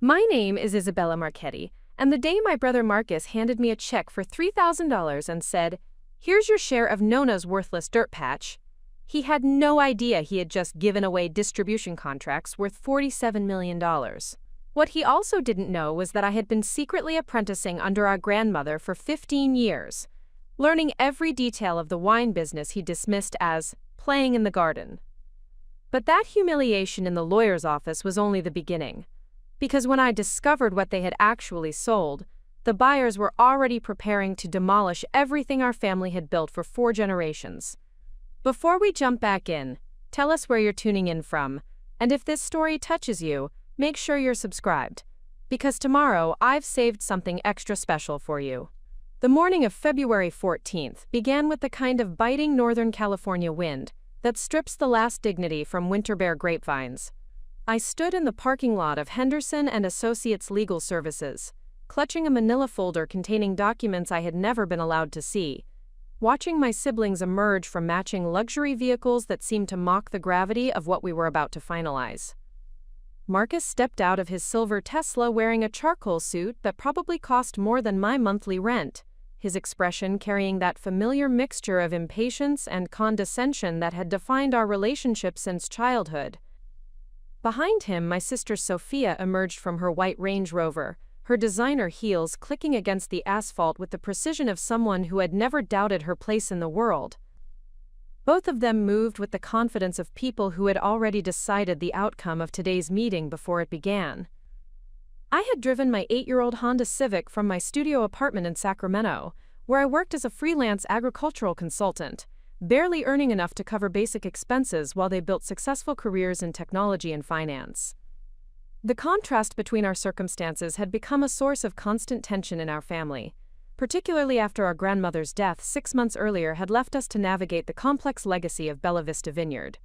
My name is Isabella Marchetti, and the day my brother Marcus handed me a check for $3,000 and said, "Here's your share of Nonna's worthless dirt patch," he had no idea he had just given away distribution contracts worth $47 million. What he also didn't know was that I had been secretly apprenticing under our grandmother for 15 years, learning every detail of the wine business he dismissed as playing in the garden. But that humiliation in the lawyer's office was only the beginning, because when I discovered what they had actually sold, the buyers were already preparing to demolish everything our family had built for 4 generations. Before we jump back in, tell us where you're tuning in from, and if this story touches you, make sure you're subscribed, because tomorrow I've saved something extra special for you. The morning of February 14th began with the kind of biting Northern California wind that strips the last dignity from winter bare grapevines. I stood in the parking lot of Henderson and Associates Legal Services, clutching a manila folder containing documents I had never been allowed to see, watching my siblings emerge from matching luxury vehicles that seemed to mock the gravity of what we were about to finalize. Marcus stepped out of his silver Tesla wearing a charcoal suit that probably cost more than my monthly rent, his expression carrying that familiar mixture of impatience and condescension that had defined our relationship since childhood. Behind him, my sister Sophia emerged from her white Range Rover, her designer heels clicking against the asphalt with the precision of someone who had never doubted her place in the world. Both of them moved with the confidence of people who had already decided the outcome of today's meeting before it began. I had driven my 8-year-old Honda Civic from my studio apartment in Sacramento, where I worked as a freelance agricultural consultant, barely earning enough to cover basic expenses while they built successful careers in technology and finance. The contrast between our circumstances had become a source of constant tension in our family, particularly after our grandmother's death 6 months earlier had left us to navigate the complex legacy of Bella Vista Vineyard.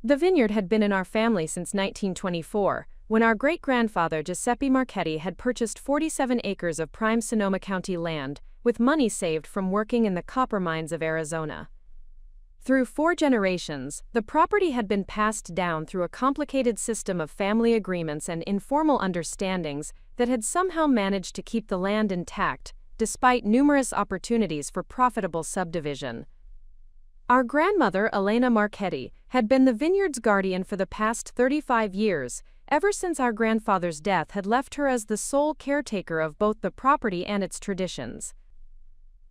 The vineyard had been in our family since 1924, when our great-grandfather Giuseppe Marchetti had purchased 47 acres of prime Sonoma County land, with money saved from working in the copper mines of Arizona. Through 4 generations, the property had been passed down through a complicated system of family agreements and informal understandings that had somehow managed to keep the land intact, despite numerous opportunities for profitable subdivision. Our grandmother, Elena Marchetti, had been the vineyard's guardian for the past 35 years, ever since our grandfather's death had left her as the sole caretaker of both the property and its traditions.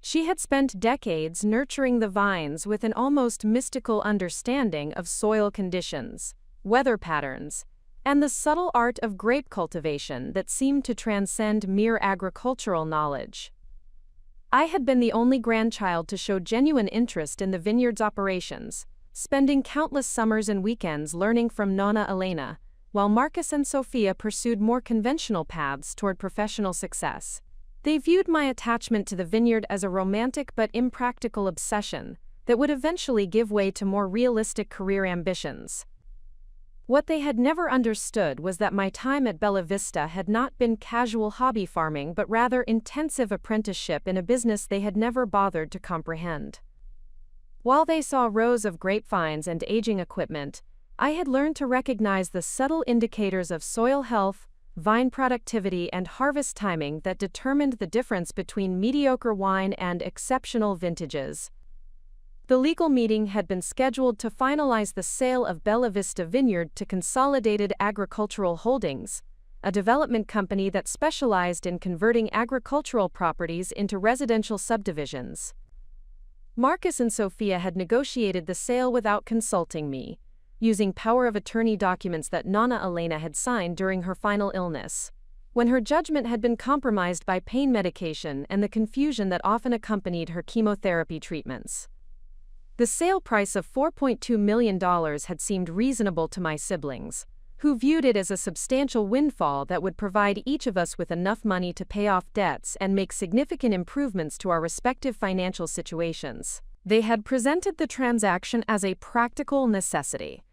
She had spent decades nurturing the vines with an almost mystical understanding of soil conditions, weather patterns, and the subtle art of grape cultivation that seemed to transcend mere agricultural knowledge. I had been the only grandchild to show genuine interest in the vineyard's operations, spending countless summers and weekends learning from Nonna Elena, while Marcus and Sophia pursued more conventional paths toward professional success. They viewed my attachment to the vineyard as a romantic but impractical obsession that would eventually give way to more realistic career ambitions. What they had never understood was that my time at Bella Vista had not been casual hobby farming but rather intensive apprenticeship in a business they had never bothered to comprehend. While they saw rows of grapevines and aging equipment, I had learned to recognize the subtle indicators of soil health, vine productivity, and harvest timing that determined the difference between mediocre wine and exceptional vintages. The legal meeting had been scheduled to finalize the sale of Bella Vista Vineyard to Consolidated Agricultural Holdings, a development company that specialized in converting agricultural properties into residential subdivisions. Marcus and Sophia had negotiated the sale without consulting me, using power of attorney documents that Nonna Elena had signed during her final illness, when her judgment had been compromised by pain medication and the confusion that often accompanied her chemotherapy treatments. The sale price of $4.2 million had seemed reasonable to my siblings, who viewed it as a substantial windfall that would provide each of us with enough money to pay off debts and make significant improvements to our respective financial situations. They had presented the transaction as a practical necessity,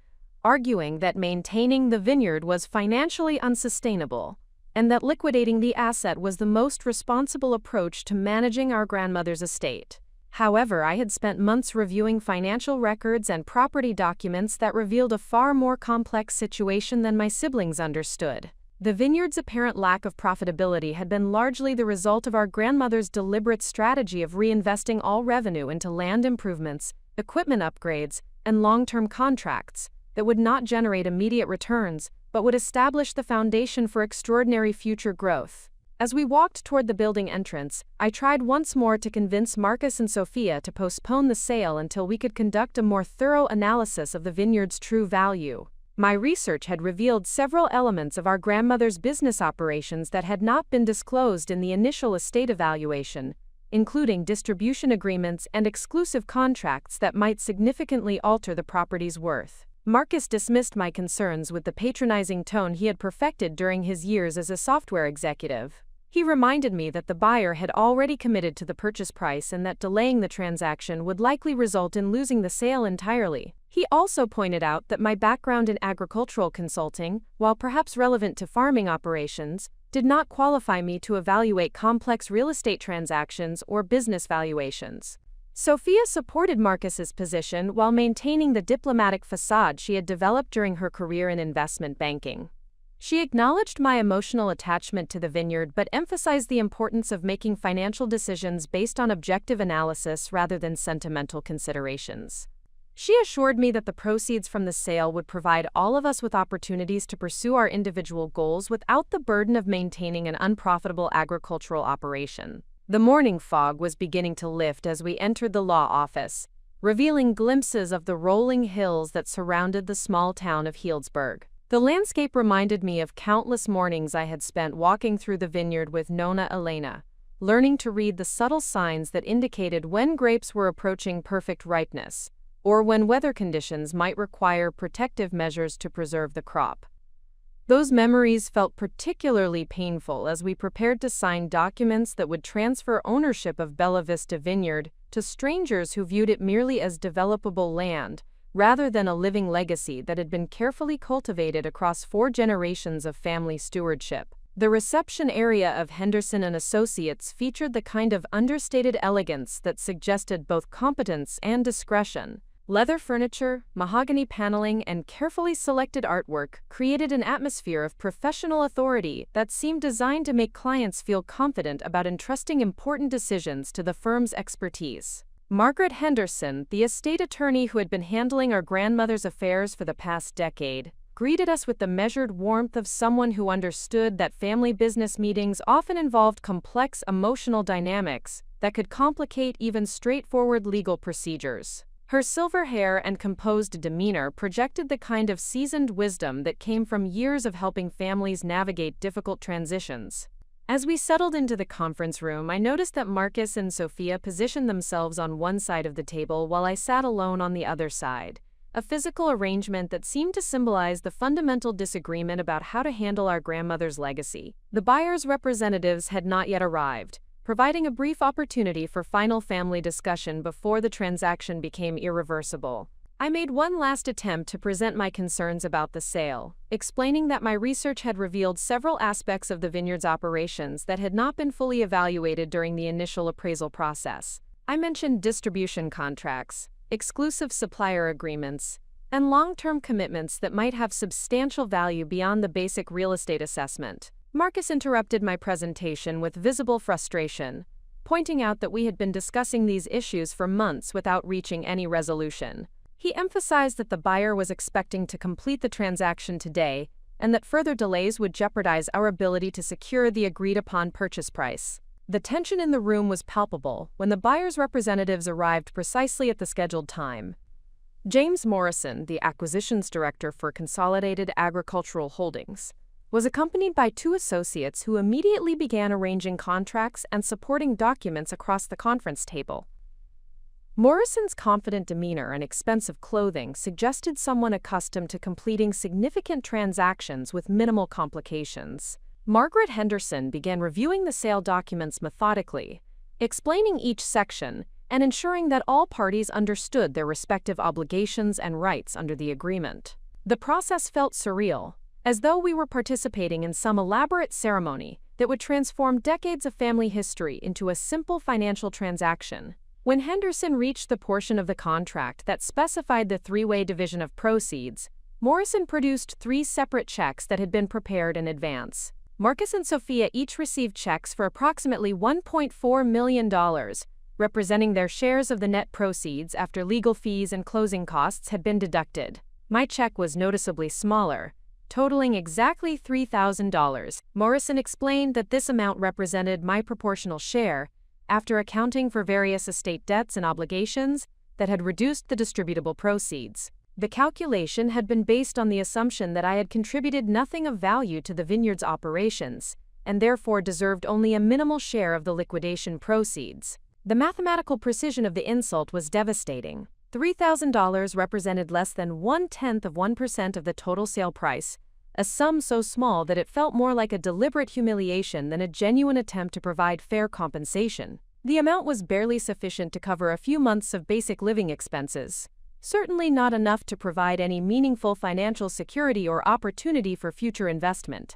arguing that maintaining the vineyard was financially unsustainable, and that liquidating the asset was the most responsible approach to managing our grandmother's estate. However, I had spent months reviewing financial records and property documents that revealed a far more complex situation than my siblings understood. The vineyard's apparent lack of profitability had been largely the result of our grandmother's deliberate strategy of reinvesting all revenue into land improvements, equipment upgrades, and long-term contracts that would not generate immediate returns, but would establish the foundation for extraordinary future growth. As we walked toward the building entrance, I tried once more to convince Marcus and Sophia to postpone the sale until we could conduct a more thorough analysis of the vineyard's true value. My research had revealed several elements of our grandmother's business operations that had not been disclosed in the initial estate evaluation, including distribution agreements and exclusive contracts that might significantly alter the property's worth. Marcus dismissed my concerns with the patronizing tone he had perfected during his years as a software executive. He reminded me that the buyer had already committed to the purchase price and that delaying the transaction would likely result in losing the sale entirely. He also pointed out that my background in agricultural consulting, while perhaps relevant to farming operations, did not qualify me to evaluate complex real estate transactions or business valuations. Sophia supported Marcus's position while maintaining the diplomatic facade she had developed during her career in investment banking. She acknowledged my emotional attachment to the vineyard but emphasized the importance of making financial decisions based on objective analysis rather than sentimental considerations. She assured me that the proceeds from the sale would provide all of us with opportunities to pursue our individual goals without the burden of maintaining an unprofitable agricultural operation. The morning fog was beginning to lift as we entered the law office, revealing glimpses of the rolling hills that surrounded the small town of Healdsburg. The landscape reminded me of countless mornings I had spent walking through the vineyard with Nonna Elena, learning to read the subtle signs that indicated when grapes were approaching perfect ripeness, or when weather conditions might require protective measures to preserve the crop. Those memories felt particularly painful as we prepared to sign documents that would transfer ownership of Bella Vista Vineyard to strangers who viewed it merely as developable land, rather than a living legacy that had been carefully cultivated across 4 generations of family stewardship. The reception area of Henderson & Associates featured the kind of understated elegance that suggested both competence and discretion. Leather furniture, mahogany paneling, and carefully selected artwork created an atmosphere of professional authority that seemed designed to make clients feel confident about entrusting important decisions to the firm's expertise. Margaret Henderson, the estate attorney who had been handling our grandmother's affairs for the past decade, greeted us with the measured warmth of someone who understood that family business meetings often involved complex emotional dynamics that could complicate even straightforward legal procedures. Her silver hair and composed demeanor projected the kind of seasoned wisdom that came from years of helping families navigate difficult transitions. As we settled into the conference room, I noticed that Marcus and Sophia positioned themselves on one side of the table while I sat alone on the other side, a physical arrangement that seemed to symbolize the fundamental disagreement about how to handle our grandmother's legacy. The buyer's representatives had not yet arrived, providing a brief opportunity for final family discussion before the transaction became irreversible. I made one last attempt to present my concerns about the sale, explaining that my research had revealed several aspects of the vineyard's operations that had not been fully evaluated during the initial appraisal process. I mentioned distribution contracts, exclusive supplier agreements, and long-term commitments that might have substantial value beyond the basic real estate assessment. Marcus interrupted my presentation with visible frustration, pointing out that we had been discussing these issues for months without reaching any resolution. He emphasized that the buyer was expecting to complete the transaction today, and that further delays would jeopardize our ability to secure the agreed-upon purchase price. The tension in the room was palpable when the buyer's representatives arrived precisely at the scheduled time. James Morrison, the acquisitions director for Consolidated Agricultural Holdings, was accompanied by 2 associates who immediately began arranging contracts and supporting documents across the conference table. Morrison's confident demeanor and expensive clothing suggested someone accustomed to completing significant transactions with minimal complications. Margaret Henderson began reviewing the sale documents methodically, explaining each section and ensuring that all parties understood their respective obligations and rights under the agreement. The process felt surreal, as though we were participating in some elaborate ceremony that would transform decades of family history into a simple financial transaction. When Henderson reached the portion of the contract that specified the 3-way division of proceeds, Morrison produced 3 separate checks that had been prepared in advance. Marcus and Sophia each received checks for approximately $1.4 million, representing their shares of the net proceeds after legal fees and closing costs had been deducted. My check was noticeably smaller, totaling exactly $3,000. Morrison explained that this amount represented my proportional share, after accounting for various estate debts and obligations that had reduced the distributable proceeds. The calculation had been based on the assumption that I had contributed nothing of value to the Vineyard's operations, and therefore deserved only a minimal share of the liquidation proceeds. The mathematical precision of the insult was devastating. $3,000 represented less than 0.1% of the total sale price, a sum so small that it felt more like a deliberate humiliation than a genuine attempt to provide fair compensation. The amount was barely sufficient to cover a few months of basic living expenses, certainly not enough to provide any meaningful financial security or opportunity for future investment.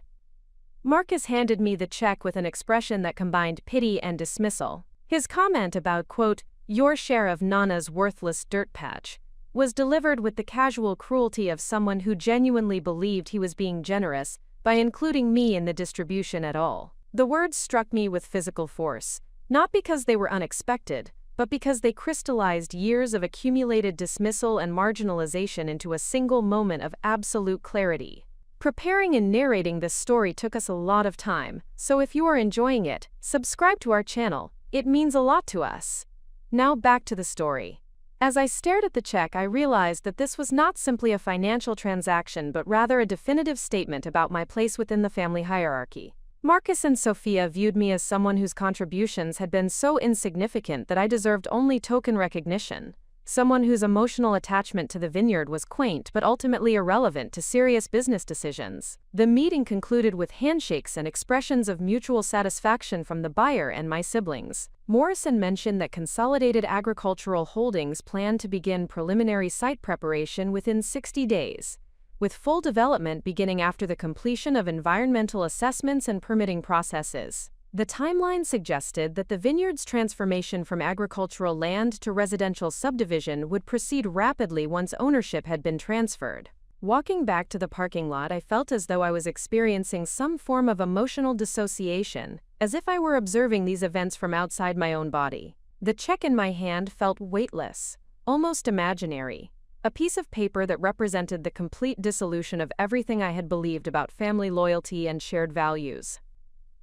Marcus handed me the check with an expression that combined pity and dismissal. His comment about, quote, "your share of Nonna's worthless dirt patch," was delivered with the casual cruelty of someone who genuinely believed he was being generous by including me in the distribution at all. The words struck me with physical force, not because they were unexpected, but because they crystallized years of accumulated dismissal and marginalization into a single moment of absolute clarity. Preparing and narrating this story took us a lot of time, so if you are enjoying it, subscribe to our channel. It means a lot to us. Now back to the story. As I stared at the check, I realized that this was not simply a financial transaction but rather a definitive statement about my place within the family hierarchy. Marcus and Sophia viewed me as someone whose contributions had been so insignificant that I deserved only token recognition, someone whose emotional attachment to the Vineyard was quaint but ultimately irrelevant to serious business decisions. The meeting concluded with handshakes and expressions of mutual satisfaction from the buyer and my siblings. Morrison mentioned that Consolidated Agricultural Holdings planned to begin preliminary site preparation within 60 days. With full development beginning after the completion of environmental assessments and permitting processes. The timeline suggested that the Vineyard's transformation from agricultural land to residential subdivision would proceed rapidly once ownership had been transferred. Walking back to the parking lot, I felt as though I was experiencing some form of emotional dissociation, as if I were observing these events from outside my own body. The check in my hand felt weightless, almost imaginary. A piece of paper that represented the complete dissolution of everything I had believed about family loyalty and shared values.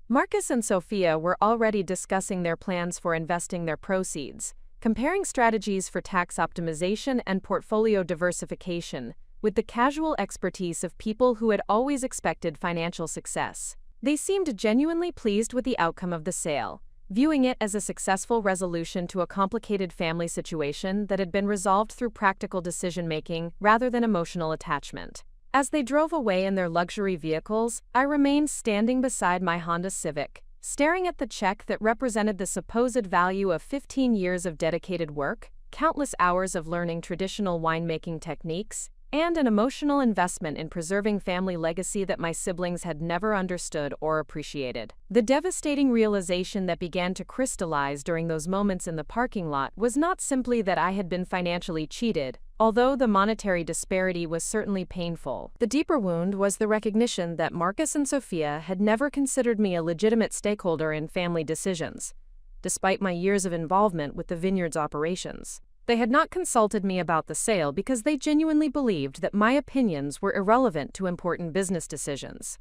Marcus and Sophia were already discussing their plans for investing their proceeds, comparing strategies for tax optimization and portfolio diversification, with the casual expertise of people who had always expected financial success. They seemed genuinely pleased with the outcome of the sale, viewing it as a successful resolution to a complicated family situation that had been resolved through practical decision-making rather than emotional attachment. As they drove away in their luxury vehicles, I remained standing beside my Honda Civic, staring at the check that represented the supposed value of 15 years of dedicated work, countless hours of learning traditional winemaking techniques, and an emotional investment in preserving family legacy that my siblings had never understood or appreciated. The devastating realization that began to crystallize during those moments in the parking lot was not simply that I had been financially cheated, although the monetary disparity was certainly painful. The deeper wound was the recognition that Marcus and Sophia had never considered me a legitimate stakeholder in family decisions, despite my years of involvement with the Vineyard's operations. They had not consulted me about the sale because they genuinely believed that my opinions were irrelevant to important business decisions.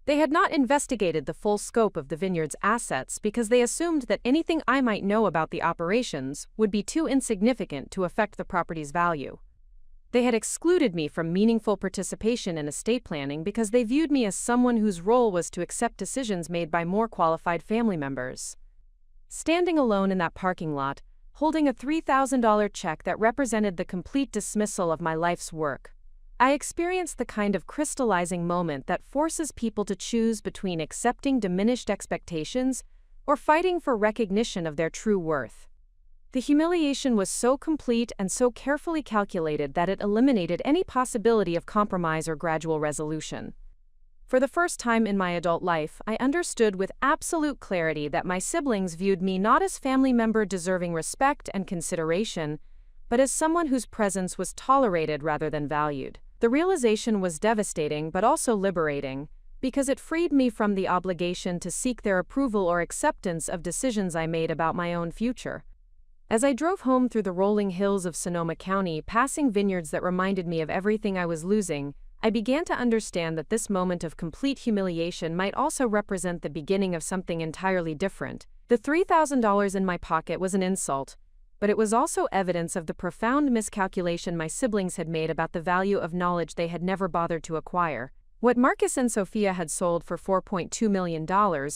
They had not investigated the full scope of the Vineyard's assets because they assumed that anything I might know about the operations would be too insignificant to affect the property's value. They had excluded me from meaningful participation in estate planning because they viewed me as someone whose role was to accept decisions made by more qualified family members. Standing alone in that parking lot, holding a $3,000 check that represented the complete dismissal of my life's work, I experienced the kind of crystallizing moment that forces people to choose between accepting diminished expectations or fighting for recognition of their true worth. The humiliation was so complete and so carefully calculated that it eliminated any possibility of compromise or gradual resolution. For the first time in my adult life, I understood with absolute clarity that my siblings viewed me not as family member deserving respect and consideration, but as someone whose presence was tolerated rather than valued. The realization was devastating but also liberating, because it freed me from the obligation to seek their approval or acceptance of decisions I made about my own future. As I drove home through the rolling hills of Sonoma County, passing vineyards that reminded me of everything I was losing, I began to understand that this moment of complete humiliation might also represent the beginning of something entirely different. The $3,000 in my pocket was an insult, but it was also evidence of the profound miscalculation my siblings had made about the value of knowledge they had never bothered to acquire. What Marcus and Sophia had sold for $4.2 million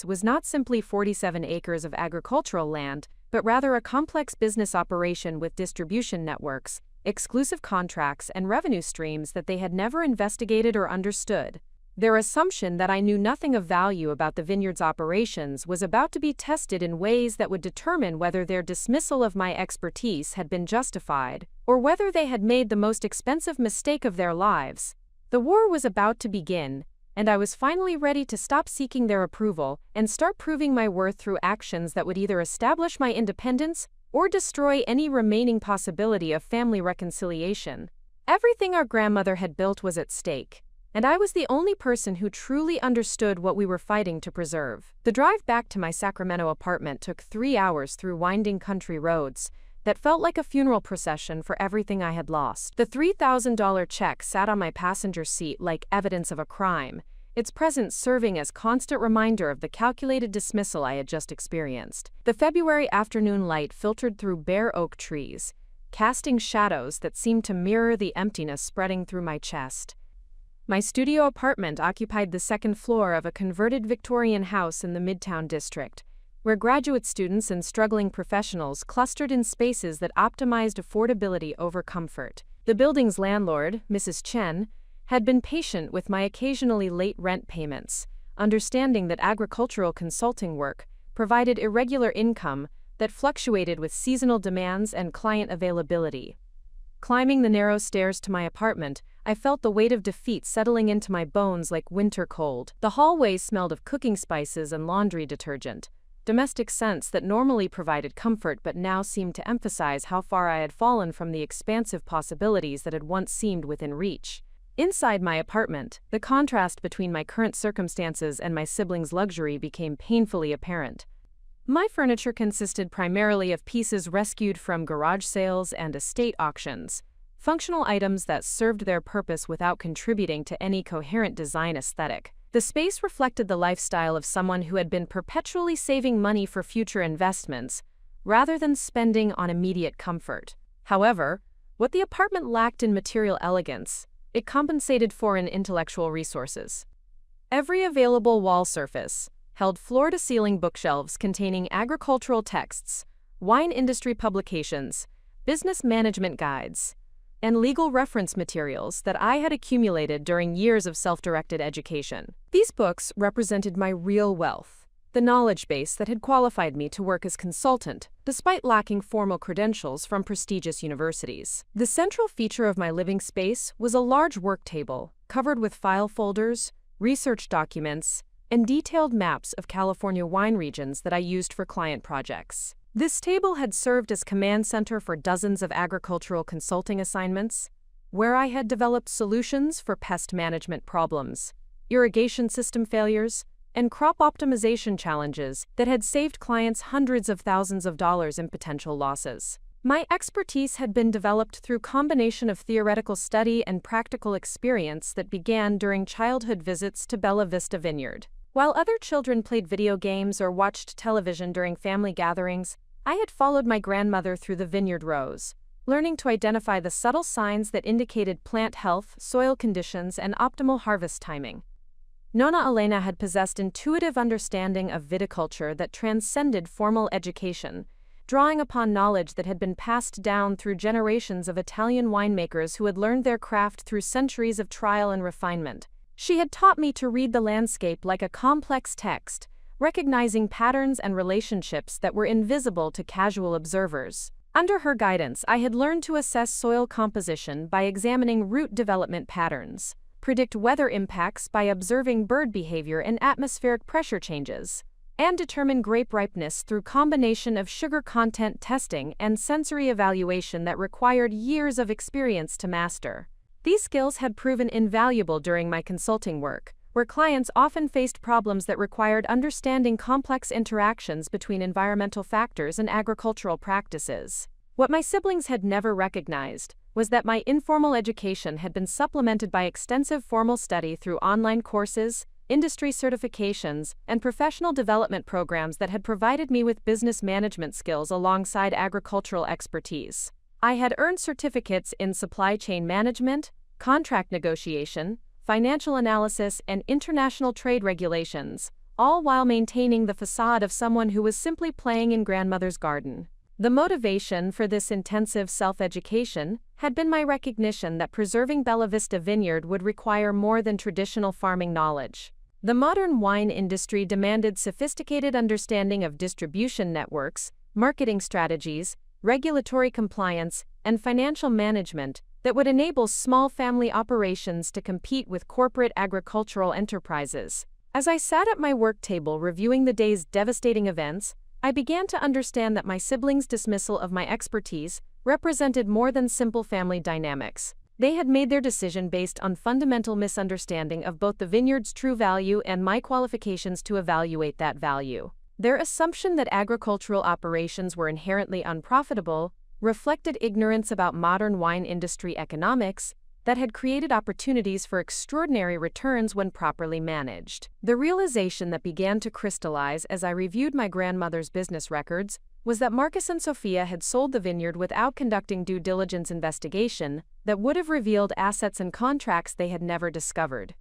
was not simply 47 acres of agricultural land, but rather a complex business operation with distribution networks, exclusive contracts, and revenue streams that they had never investigated or understood. Their assumption that I knew nothing of value about the vineyard's operations was about to be tested in ways that would determine whether their dismissal of my expertise had been justified, or whether they had made the most expensive mistake of their lives. The war was about to begin, and I was finally ready to stop seeking their approval and start proving my worth through actions that would either establish my independence or destroy any remaining possibility of family reconciliation. Everything our grandmother had built was at stake, and I was the only person who truly understood what we were fighting to preserve. The drive back to my Sacramento apartment took 3 hours through winding country roads that felt like a funeral procession for everything I had lost. The $3,000 check sat on my passenger seat like evidence of a crime, its presence serving as constant reminder of the calculated dismissal I had just experienced. The February afternoon light filtered through bare oak trees, casting shadows that seemed to mirror the emptiness spreading through my chest. My studio apartment occupied the second floor of a converted Victorian house in the Midtown district, where graduate students and struggling professionals clustered in spaces that optimized affordability over comfort. The building's landlord, Mrs. Chen, had been patient with my occasionally late rent payments, understanding that agricultural consulting work provided irregular income that fluctuated with seasonal demands and client availability. Climbing the narrow stairs to my apartment, I felt the weight of defeat settling into my bones like winter cold. The hallways smelled of cooking spices and laundry detergent, domestic scents that normally provided comfort but now seemed to emphasize how far I had fallen from the expansive possibilities that had once seemed within reach. Inside my apartment, the contrast between my current circumstances and my siblings' luxury became painfully apparent. My furniture consisted primarily of pieces rescued from garage sales and estate auctions, functional items that served their purpose without contributing to any coherent design aesthetic. The space reflected the lifestyle of someone who had been perpetually saving money for future investments, rather than spending on immediate comfort. However, what the apartment lacked in material elegance, it compensated for in intellectual resources. Every available wall surface held floor-to-ceiling bookshelves containing agricultural texts, wine industry publications, business management guides, and legal reference materials that I had accumulated during years of self-directed education. These books represented my real wealth, the knowledge base that had qualified me to work as consultant, despite lacking formal credentials from prestigious universities. The central feature of my living space was a large work table, covered with file folders, research documents, and detailed maps of California wine regions that I used for client projects. This table had served as command center for dozens of agricultural consulting assignments, where I had developed solutions for pest management problems, irrigation system failures, and crop optimization challenges that had saved clients hundreds of thousands of dollars in potential losses. My expertise had been developed through combination of theoretical study and practical experience that began during childhood visits to Bella Vista Vineyard. While other children played video games or watched television during family gatherings, I had followed my grandmother through the vineyard rows, learning to identify the subtle signs that indicated plant health, soil conditions, and optimal harvest timing. Nonna Elena had possessed intuitive understanding of viticulture that transcended formal education, drawing upon knowledge that had been passed down through generations of Italian winemakers who had learned their craft through centuries of trial and refinement. She had taught me to read the landscape like a complex text, recognizing patterns and relationships that were invisible to casual observers. Under her guidance, I had learned to assess soil composition by examining root development patterns, predict weather impacts by observing bird behavior and atmospheric pressure changes, and determine grape ripeness through combination of sugar content testing and sensory evaluation that required years of experience to master. These skills had proven invaluable during my consulting work, where clients often faced problems that required understanding complex interactions between environmental factors and agricultural practices. What my siblings had never recognized was that my informal education had been supplemented by extensive formal study through online courses, industry certifications, and professional development programs that had provided me with business management skills alongside agricultural expertise. I had earned certificates in supply chain management, contract negotiation, financial analysis, and international trade regulations, all while maintaining the facade of someone who was simply playing in grandmother's garden. The motivation for this intensive self-education had been my recognition that preserving Bella Vista Vineyard would require more than traditional farming knowledge. The modern wine industry demanded sophisticated understanding of distribution networks, marketing strategies, regulatory compliance, and financial management that would enable small family operations to compete with corporate agricultural enterprises. As I sat at my work table reviewing the day's devastating events, I began to understand that my siblings' dismissal of my expertise represented more than simple family dynamics. They had made their decision based on fundamental misunderstanding of both the vineyard's true value and my qualifications to evaluate that value. Their assumption that agricultural operations were inherently unprofitable reflected ignorance about modern wine industry economics that had created opportunities for extraordinary returns when properly managed. The realization that began to crystallize as I reviewed my grandmother's business records was that Marcus and Sophia had sold the vineyard without conducting due diligence investigation that would have revealed assets and contracts they had never discovered.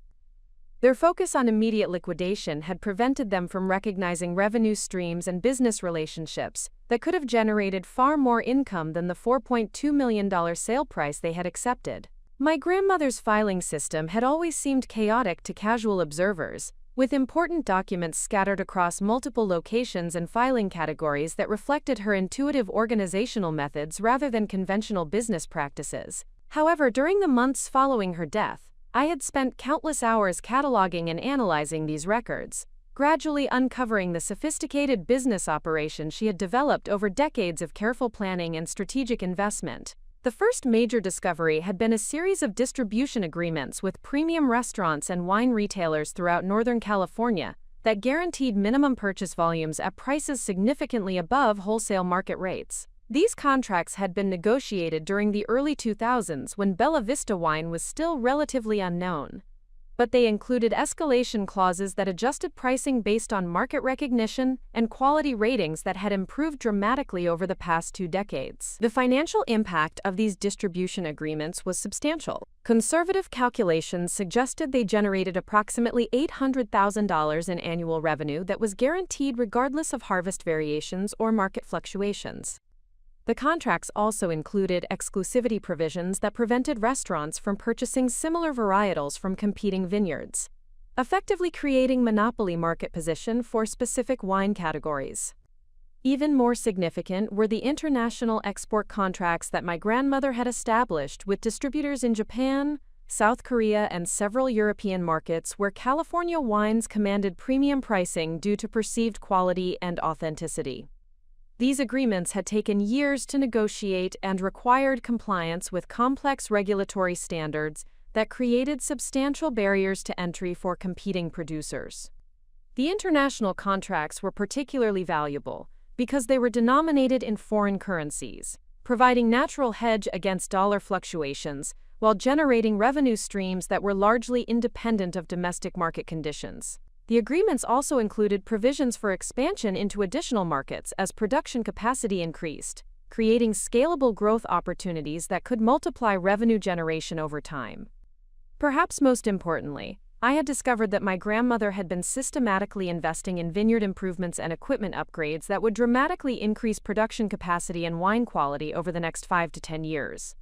Their focus on immediate liquidation had prevented them from recognizing revenue streams and business relationships that could have generated far more income than the $4.2 million sale price they had accepted. My grandmother's filing system had always seemed chaotic to casual observers, with important documents scattered across multiple locations and filing categories that reflected her intuitive organizational methods rather than conventional business practices. However, during the months following her death, I had spent countless hours cataloging and analyzing these records, gradually uncovering the sophisticated business operation she had developed over decades of careful planning and strategic investment. The first major discovery had been a series of distribution agreements with premium restaurants and wine retailers throughout Northern California that guaranteed minimum purchase volumes at prices significantly above wholesale market rates. These contracts had been negotiated during the early 2000s when Bella Vista wine was still relatively unknown, but they included escalation clauses that adjusted pricing based on market recognition and quality ratings that had improved dramatically over the past 2 decades. The financial impact of these distribution agreements was substantial. Conservative calculations suggested they generated approximately $800,000 in annual revenue that was guaranteed regardless of harvest variations or market fluctuations. The contracts also included exclusivity provisions that prevented restaurants from purchasing similar varietals from competing vineyards, effectively creating monopoly market position for specific wine categories. Even more significant were the international export contracts that my grandmother had established with distributors in Japan, South Korea, and several European markets where California wines commanded premium pricing due to perceived quality and authenticity. These agreements had taken years to negotiate and required compliance with complex regulatory standards that created substantial barriers to entry for competing producers. The international contracts were particularly valuable because they were denominated in foreign currencies, providing natural hedge against dollar fluctuations while generating revenue streams that were largely independent of domestic market conditions. The agreements also included provisions for expansion into additional markets as production capacity increased, creating scalable growth opportunities that could multiply revenue generation over time. Perhaps most importantly, I had discovered that my grandmother had been systematically investing in vineyard improvements and equipment upgrades that would dramatically increase production capacity and wine quality over the next 5 to 10 years.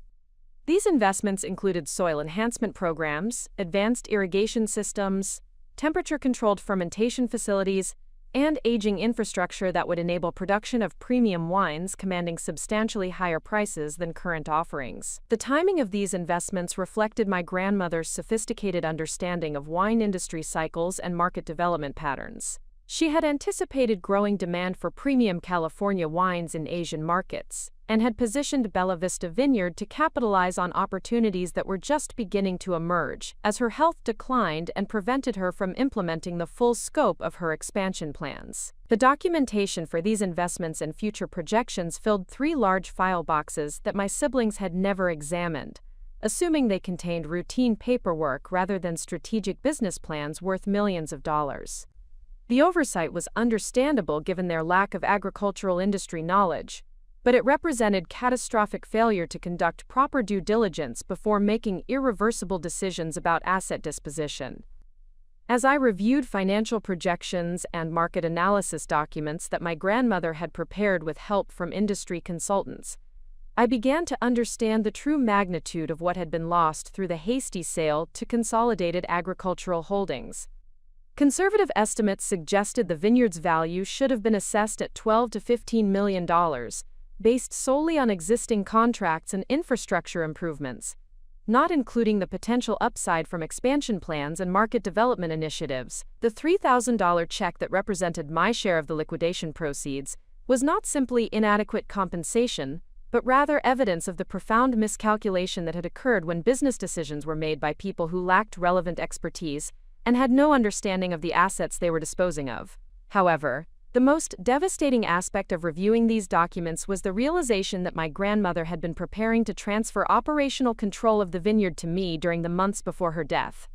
These investments included soil enhancement programs, advanced irrigation systems, temperature-controlled fermentation facilities, and aging infrastructure that would enable production of premium wines commanding substantially higher prices than current offerings. The timing of these investments reflected my grandmother's sophisticated understanding of wine industry cycles and market development patterns. She had anticipated growing demand for premium California wines in Asian markets, and had positioned Bella Vista Vineyard to capitalize on opportunities that were just beginning to emerge, as her health declined and prevented her from implementing the full scope of her expansion plans. The documentation for these investments and future projections filled 3 large file boxes that my siblings had never examined, assuming they contained routine paperwork rather than strategic business plans worth millions of dollars. The oversight was understandable given their lack of agricultural industry knowledge, but it represented catastrophic failure to conduct proper due diligence before making irreversible decisions about asset disposition. As I reviewed financial projections and market analysis documents that my grandmother had prepared with help from industry consultants, I began to understand the true magnitude of what had been lost through the hasty sale to Consolidated Agricultural Holdings. Conservative estimates suggested the vineyard's value should have been assessed at $12 to $15 million, based solely on existing contracts and infrastructure improvements, not including the potential upside from expansion plans and market development initiatives. The $3,000 check that represented my share of the liquidation proceeds was not simply inadequate compensation, but rather evidence of the profound miscalculation that had occurred when business decisions were made by people who lacked relevant expertise and had no understanding of the assets they were disposing of. However, the most devastating aspect of reviewing these documents was the realization that my grandmother had been preparing to transfer operational control of the vineyard to me during the months before her death.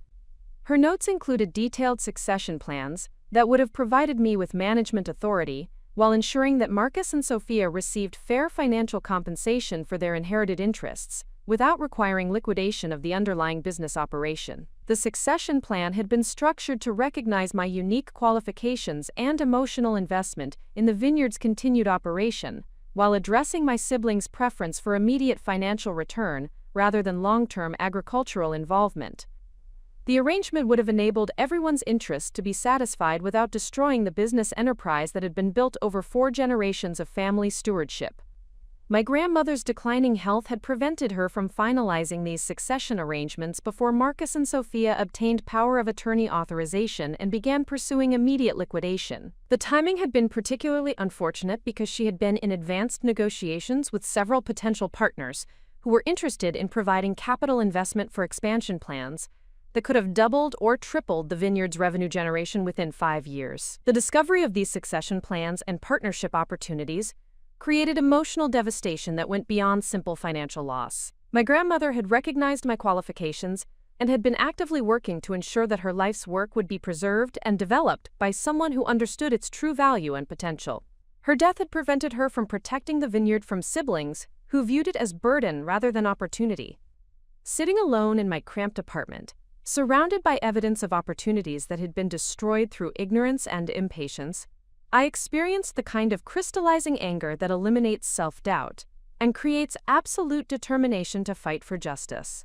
Her notes included detailed succession plans that would have provided me with management authority, while ensuring that Marcus and Sophia received fair financial compensation for their inherited interests, without requiring liquidation of the underlying business operation. The succession plan had been structured to recognize my unique qualifications and emotional investment in the vineyard's continued operation, while addressing my siblings' preference for immediate financial return rather than long-term agricultural involvement. The arrangement would have enabled everyone's interest to be satisfied without destroying the business enterprise that had been built over 4 generations of family stewardship. My grandmother's declining health had prevented her from finalizing these succession arrangements before Marcus and Sophia obtained power of attorney authorization and began pursuing immediate liquidation. The timing had been particularly unfortunate because she had been in advanced negotiations with several potential partners who were interested in providing capital investment for expansion plans that could have doubled or tripled the vineyard's revenue generation within 5 years. The discovery of these succession plans and partnership opportunities created emotional devastation that went beyond simple financial loss. My grandmother had recognized my qualifications and had been actively working to ensure that her life's work would be preserved and developed by someone who understood its true value and potential. Her death had prevented her from protecting the vineyard from siblings who viewed it as burden rather than opportunity. Sitting alone in my cramped apartment, surrounded by evidence of opportunities that had been destroyed through ignorance and impatience, I experienced the kind of crystallizing anger that eliminates self-doubt and creates absolute determination to fight for justice.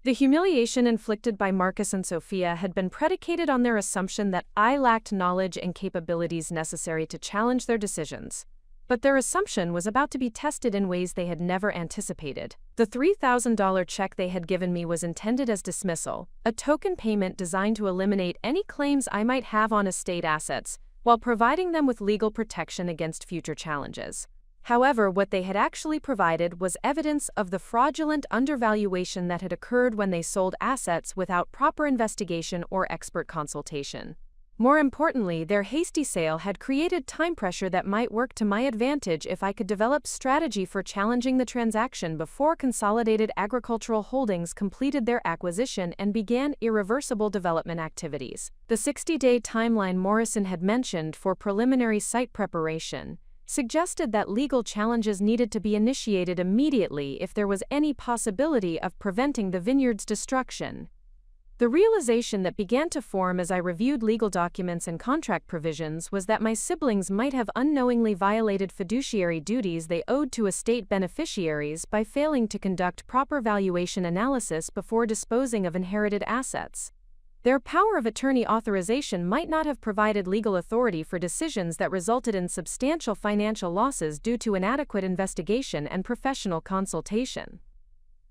The humiliation inflicted by Marcus and Sophia had been predicated on their assumption that I lacked knowledge and capabilities necessary to challenge their decisions. But their assumption was about to be tested in ways they had never anticipated. The $3,000 check they had given me was intended as dismissal, a token payment designed to eliminate any claims I might have on estate assets, while providing them with legal protection against future challenges. However, what they had actually provided was evidence of the fraudulent undervaluation that had occurred when they sold assets without proper investigation or expert consultation. More importantly, their hasty sale had created time pressure that might work to my advantage if I could develop strategy for challenging the transaction before Consolidated Agricultural Holdings completed their acquisition and began irreversible development activities. The 60-day timeline Morrison had mentioned for preliminary site preparation suggested that legal challenges needed to be initiated immediately if there was any possibility of preventing the vineyard's destruction. The realization that began to form as I reviewed legal documents and contract provisions was that my siblings might have unknowingly violated fiduciary duties they owed to estate beneficiaries by failing to conduct proper valuation analysis before disposing of inherited assets. Their power of attorney authorization might not have provided legal authority for decisions that resulted in substantial financial losses due to inadequate investigation and professional consultation.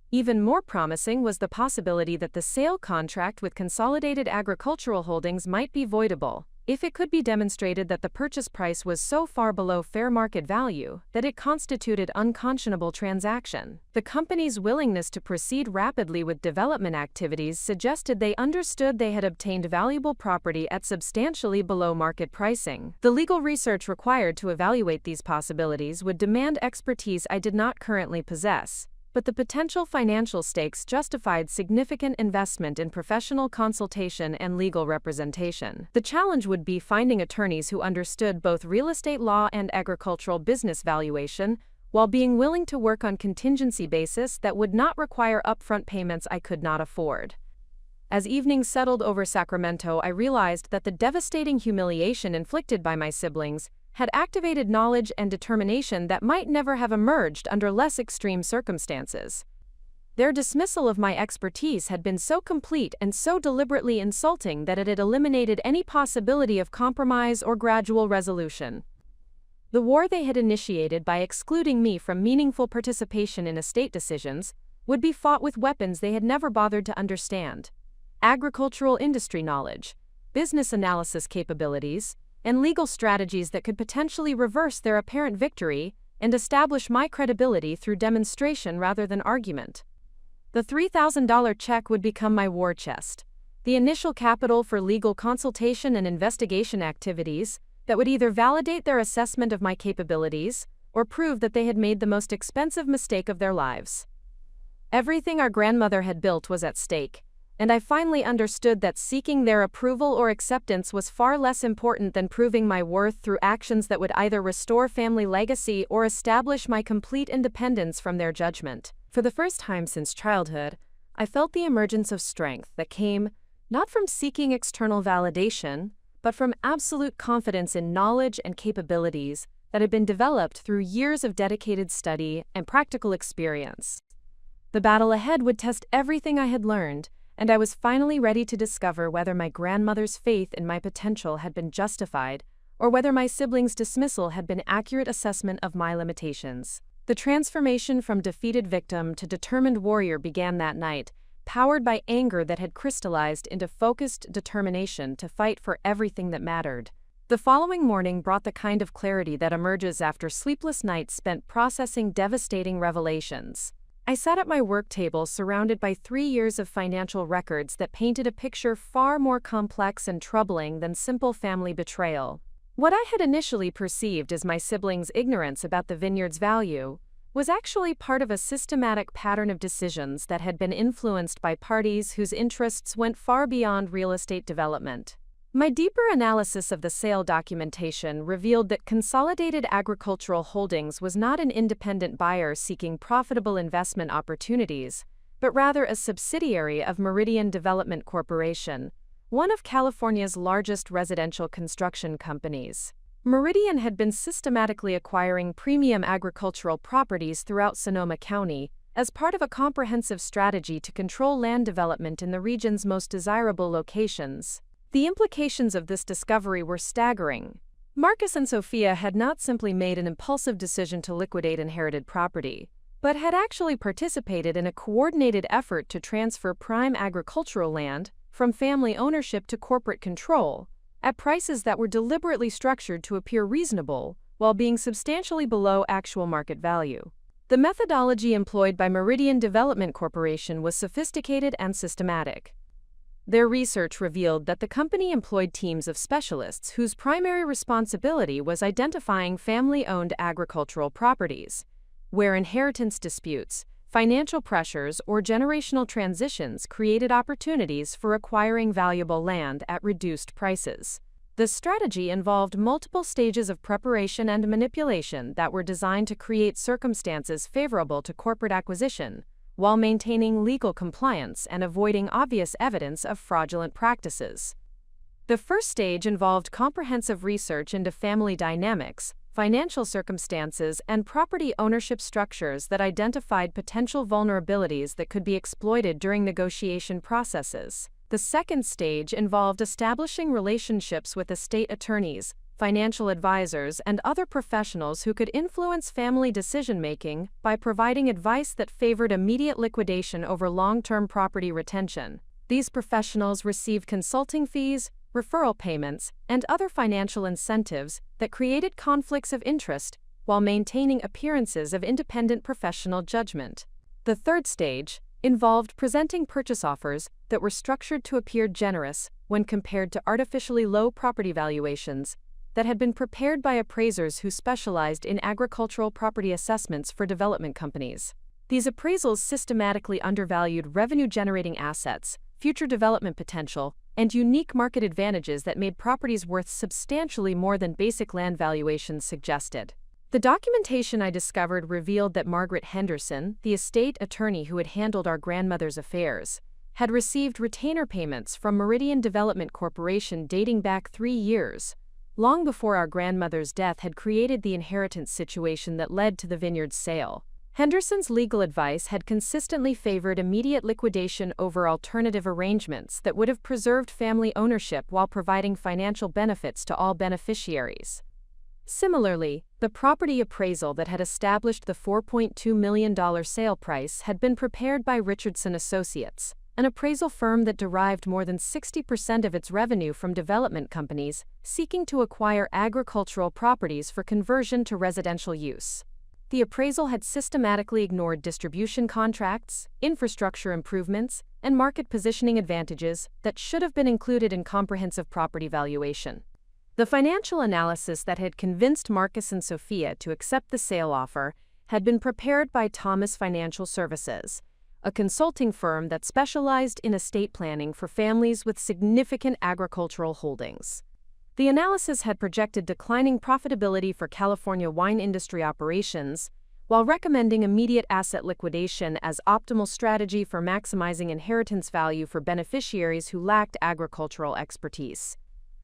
Even more promising was the possibility that the sale contract with Consolidated Agricultural Holdings might be voidable, if it could be demonstrated that the purchase price was so far below fair market value that it constituted unconscionable transaction. The company's willingness to proceed rapidly with development activities suggested they understood they had obtained valuable property at substantially below market pricing. The legal research required to evaluate these possibilities would demand expertise I did not currently possess, but the potential financial stakes justified significant investment in professional consultation and legal representation. The challenge would be finding attorneys who understood both real estate law and agricultural business valuation, while being willing to work on contingency basis that would not require upfront payments I could not afford. As evenings settled over Sacramento, I realized that the devastating humiliation inflicted by my siblings had activated knowledge and determination that might never have emerged under less extreme circumstances. Their dismissal of my expertise had been so complete and so deliberately insulting that it had eliminated any possibility of compromise or gradual resolution. The war they had initiated by excluding me from meaningful participation in estate decisions would be fought with weapons they had never bothered to understand: agricultural industry knowledge, business analysis capabilities, and legal strategies that could potentially reverse their apparent victory and establish my credibility through demonstration rather than argument. The $3,000 check would become my war chest, the initial capital for legal consultation and investigation activities that would either validate their assessment of my capabilities or prove that they had made the most expensive mistake of their lives. Everything our grandmother had built was at stake, and I finally understood that seeking their approval or acceptance was far less important than proving my worth through actions that would either restore family legacy or establish my complete independence from their judgment. For the first time since childhood, I felt the emergence of strength that came not from seeking external validation, but from absolute confidence in knowledge and capabilities that had been developed through years of dedicated study and practical experience. The battle ahead would test everything I had learned, and I was finally ready to discover whether my grandmother's faith in my potential had been justified, or whether my siblings' dismissal had been an accurate assessment of my limitations. The transformation from defeated victim to determined warrior began that night, powered by anger that had crystallized into focused determination to fight for everything that mattered. The following morning brought the kind of clarity that emerges after sleepless nights spent processing devastating revelations. I sat at my work table surrounded by 3 years of financial records that painted a picture far more complex and troubling than simple family betrayal. What I had initially perceived as my siblings' ignorance about the vineyard's value was actually part of a systematic pattern of decisions that had been influenced by parties whose interests went far beyond real estate development. My deeper analysis of the sale documentation revealed that Consolidated Agricultural Holdings was not an independent buyer seeking profitable investment opportunities, but rather a subsidiary of Meridian Development Corporation, one of California's largest residential construction companies. Meridian had been systematically acquiring premium agricultural properties throughout Sonoma County as part of a comprehensive strategy to control land development in the region's most desirable locations. The implications of this discovery were staggering. Marcus and Sophia had not simply made an impulsive decision to liquidate inherited property, but had actually participated in a coordinated effort to transfer prime agricultural land from family ownership to corporate control, at prices that were deliberately structured to appear reasonable while being substantially below actual market value. The methodology employed by Meridian Development Corporation was sophisticated and systematic. Their research revealed that the company employed teams of specialists whose primary responsibility was identifying family-owned agricultural properties, where inheritance disputes, financial pressures, or generational transitions created opportunities for acquiring valuable land at reduced prices. The strategy involved multiple stages of preparation and manipulation that were designed to create circumstances favorable to corporate acquisition, while maintaining legal compliance and avoiding obvious evidence of fraudulent practices. The first stage involved comprehensive research into family dynamics, financial circumstances, and property ownership structures that identified potential vulnerabilities that could be exploited during negotiation processes. The second stage involved establishing relationships with estate attorneys, financial advisors, and other professionals who could influence family decision-making by providing advice that favored immediate liquidation over long-term property retention. These professionals received consulting fees, referral payments, and other financial incentives that created conflicts of interest while maintaining appearances of independent professional judgment. The third stage involved presenting purchase offers that were structured to appear generous when compared to artificially low property valuations that had been prepared by appraisers who specialized in agricultural property assessments for development companies. These appraisals systematically undervalued revenue-generating assets, future development potential, and unique market advantages that made properties worth substantially more than basic land valuations suggested. The documentation I discovered revealed that Margaret Henderson, the estate attorney who had handled our grandmother's affairs, had received retainer payments from Meridian Development Corporation dating back 3 years, long before our grandmother's death had created the inheritance situation that led to the Vineyard's sale. Henderson's legal advice had consistently favored immediate liquidation over alternative arrangements that would have preserved family ownership while providing financial benefits to all beneficiaries. Similarly, the property appraisal that had established the $4.2 million sale price had been prepared by Richardson Associates, an appraisal firm that derived more than 60% of its revenue from development companies seeking to acquire agricultural properties for conversion to residential use. The appraisal had systematically ignored distribution contracts, infrastructure improvements, and market positioning advantages that should have been included in comprehensive property valuation. The financial analysis that had convinced Marcus and Sophia to accept the sale offer had been prepared by Thomas Financial Services, a consulting firm that specialized in estate planning for families with significant agricultural holdings. The analysis had projected declining profitability for California wine industry operations, while recommending immediate asset liquidation as optimal strategy for maximizing inheritance value for beneficiaries who lacked agricultural expertise.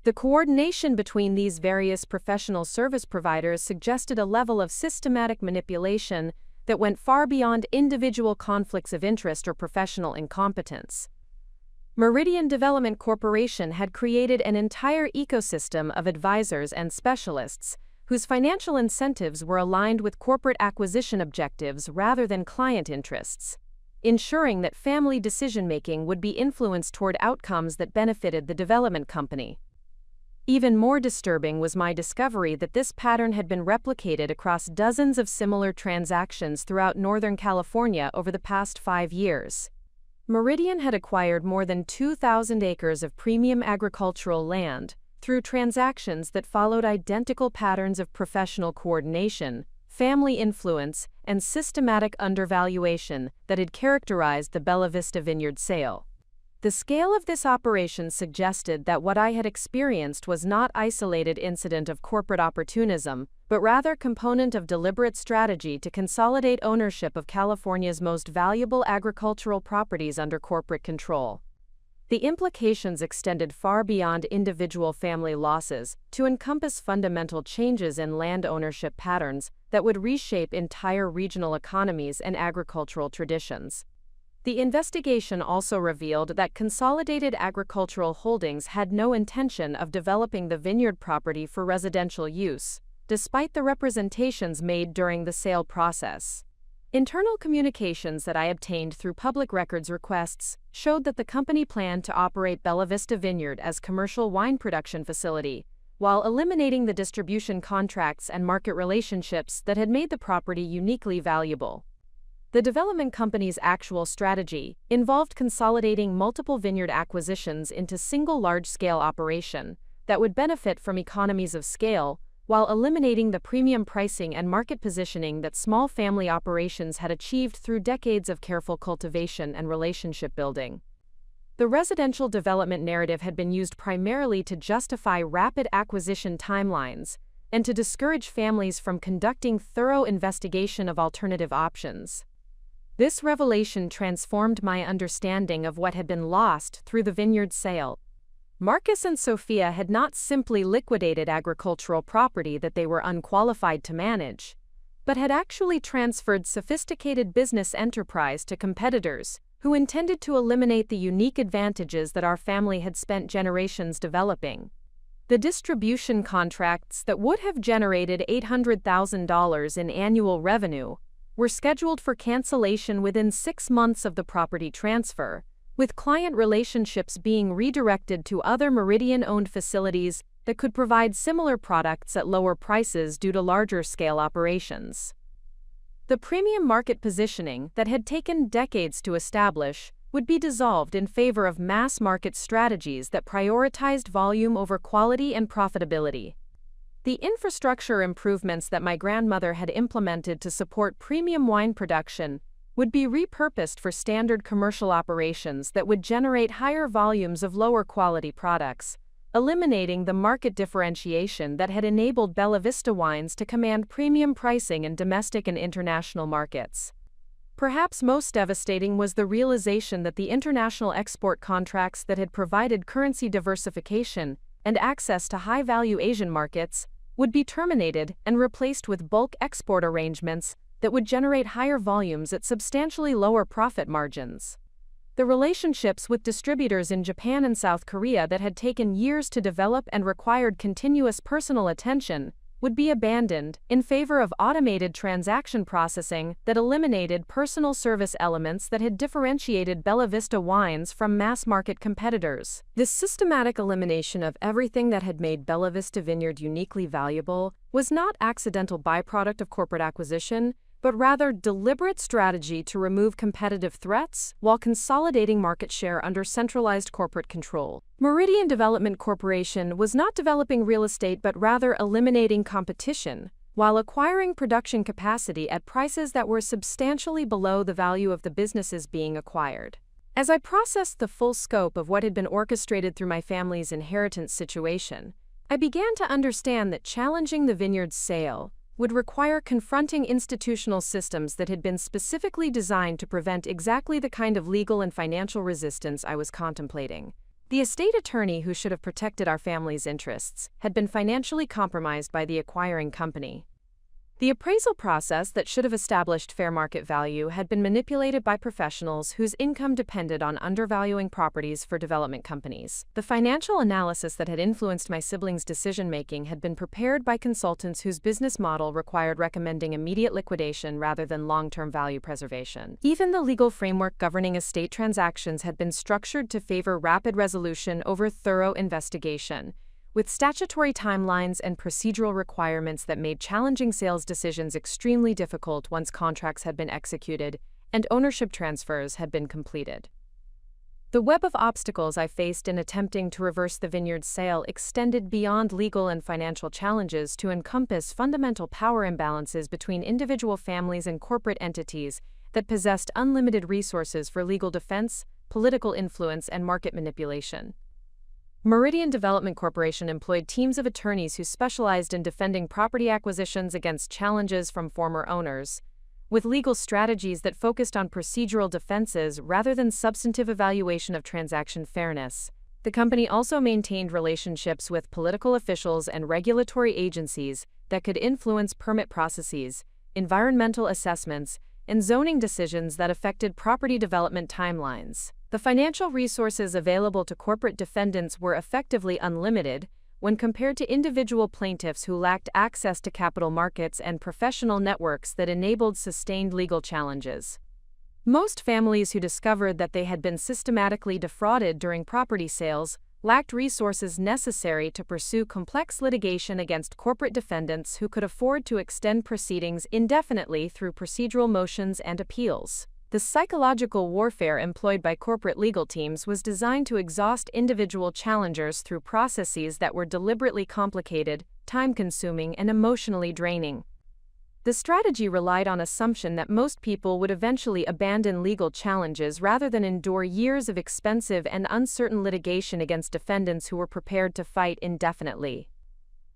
The coordination between these various professional service providers suggested a level of systematic manipulation that went far beyond individual conflicts of interest or professional incompetence. Meridian Development Corporation had created an entire ecosystem of advisors and specialists whose financial incentives were aligned with corporate acquisition objectives rather than client interests, ensuring that family decision-making would be influenced toward outcomes that benefited the development company. Even more disturbing was my discovery that this pattern had been replicated across dozens of similar transactions throughout Northern California over the past 5 years. Meridian had acquired more than 2,000 acres of premium agricultural land through transactions that followed identical patterns of professional coordination, family influence, and systematic undervaluation that had characterized the Bella Vista Vineyard sale. The scale of this operation suggested that what I had experienced was not isolated incident of corporate opportunism, but rather component of deliberate strategy to consolidate ownership of California's most valuable agricultural properties under corporate control. The implications extended far beyond individual family losses to encompass fundamental changes in land ownership patterns that would reshape entire regional economies and agricultural traditions. The investigation also revealed that Consolidated Agricultural Holdings had no intention of developing the vineyard property for residential use, despite the representations made during the sale process. Internal communications that I obtained through public records requests showed that the company planned to operate Bella Vista Vineyard as commercial wine production facility, while eliminating the distribution contracts and market relationships that had made the property uniquely valuable. The development company's actual strategy involved consolidating multiple vineyard acquisitions into single large-scale operation that would benefit from economies of scale, while eliminating the premium pricing and market positioning that small family operations had achieved through decades of careful cultivation and relationship building. The residential development narrative had been used primarily to justify rapid acquisition timelines and to discourage families from conducting thorough investigation of alternative options. This revelation transformed my understanding of what had been lost through the vineyard sale. Marcus and Sophia had not simply liquidated agricultural property that they were unqualified to manage, but had actually transferred sophisticated business enterprise to competitors who intended to eliminate the unique advantages that our family had spent generations developing. The distribution contracts that would have generated $800,000 in annual revenue were scheduled for cancellation within 6 months of the property transfer, with client relationships being redirected to other Meridian-owned facilities that could provide similar products at lower prices due to larger-scale operations. The premium market positioning that had taken decades to establish would be dissolved in favor of mass-market strategies that prioritized volume over quality and profitability. The infrastructure improvements that my grandmother had implemented to support premium wine production would be repurposed for standard commercial operations that would generate higher volumes of lower-quality products, eliminating the market differentiation that had enabled Bella Vista wines to command premium pricing in domestic and international markets. Perhaps most devastating was the realization that the international export contracts that had provided currency diversification and access to high-value Asian markets would be terminated and replaced with bulk export arrangements that would generate higher volumes at substantially lower profit margins. The relationships with distributors in Japan and South Korea that had taken years to develop and required continuous personal attention would be abandoned in favor of automated transaction processing that eliminated personal service elements that had differentiated Bella Vista wines from mass-market competitors. This systematic elimination of everything that had made Bella Vista Vineyard uniquely valuable was not accidental byproduct of corporate acquisition, but rather deliberate strategy to remove competitive threats while consolidating market share under centralized corporate control. Meridian Development Corporation was not developing real estate but rather eliminating competition, while acquiring production capacity at prices that were substantially below the value of the businesses being acquired. As I processed the full scope of what had been orchestrated through my family's inheritance situation, I began to understand that challenging the vineyard's sale would require confronting institutional systems that had been specifically designed to prevent exactly the kind of legal and financial resistance I was contemplating. The estate attorney who should have protected our family's interests had been financially compromised by the acquiring company. The appraisal process that should have established fair market value had been manipulated by professionals whose income depended on undervaluing properties for development companies. The financial analysis that had influenced my siblings' decision-making had been prepared by consultants whose business model required recommending immediate liquidation rather than long-term value preservation. Even the legal framework governing estate transactions had been structured to favor rapid resolution over thorough investigation, with statutory timelines and procedural requirements that made challenging sales decisions extremely difficult once contracts had been executed and ownership transfers had been completed. The web of obstacles I faced in attempting to reverse the vineyard's sale extended beyond legal and financial challenges to encompass fundamental power imbalances between individual families and corporate entities that possessed unlimited resources for legal defense, political influence, and market manipulation. Meridian Development Corporation employed teams of attorneys who specialized in defending property acquisitions against challenges from former owners, with legal strategies that focused on procedural defenses rather than substantive evaluation of transaction fairness. The company also maintained relationships with political officials and regulatory agencies that could influence permit processes, environmental assessments, and zoning decisions that affected property development timelines. The financial resources available to corporate defendants were effectively unlimited when compared to individual plaintiffs who lacked access to capital markets and professional networks that enabled sustained legal challenges. Most families who discovered that they had been systematically defrauded during property sales lacked resources necessary to pursue complex litigation against corporate defendants who could afford to extend proceedings indefinitely through procedural motions and appeals. The psychological warfare employed by corporate legal teams was designed to exhaust individual challengers through processes that were deliberately complicated, time-consuming, and emotionally draining. The strategy relied on assumption that most people would eventually abandon legal challenges rather than endure years of expensive and uncertain litigation against defendants who were prepared to fight indefinitely.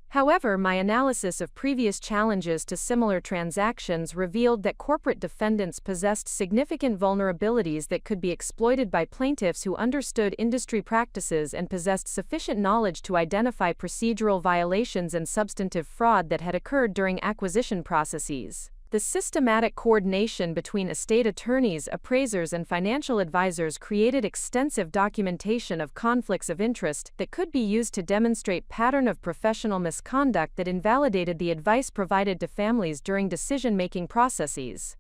However, my analysis of previous challenges to similar transactions revealed that corporate defendants possessed significant vulnerabilities that could be exploited by plaintiffs who understood industry practices and possessed sufficient knowledge to identify procedural violations and substantive fraud that had occurred during acquisition processes. The systematic coordination between estate attorneys, appraisers, and financial advisors created extensive documentation of conflicts of interest that could be used to demonstrate pattern of professional misconduct that invalidated the advice provided to families during decision-making processes.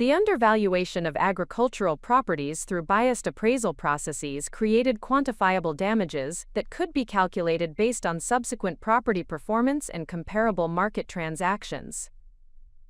The undervaluation of agricultural properties through biased appraisal processes created quantifiable damages that could be calculated based on subsequent property performance and comparable market transactions.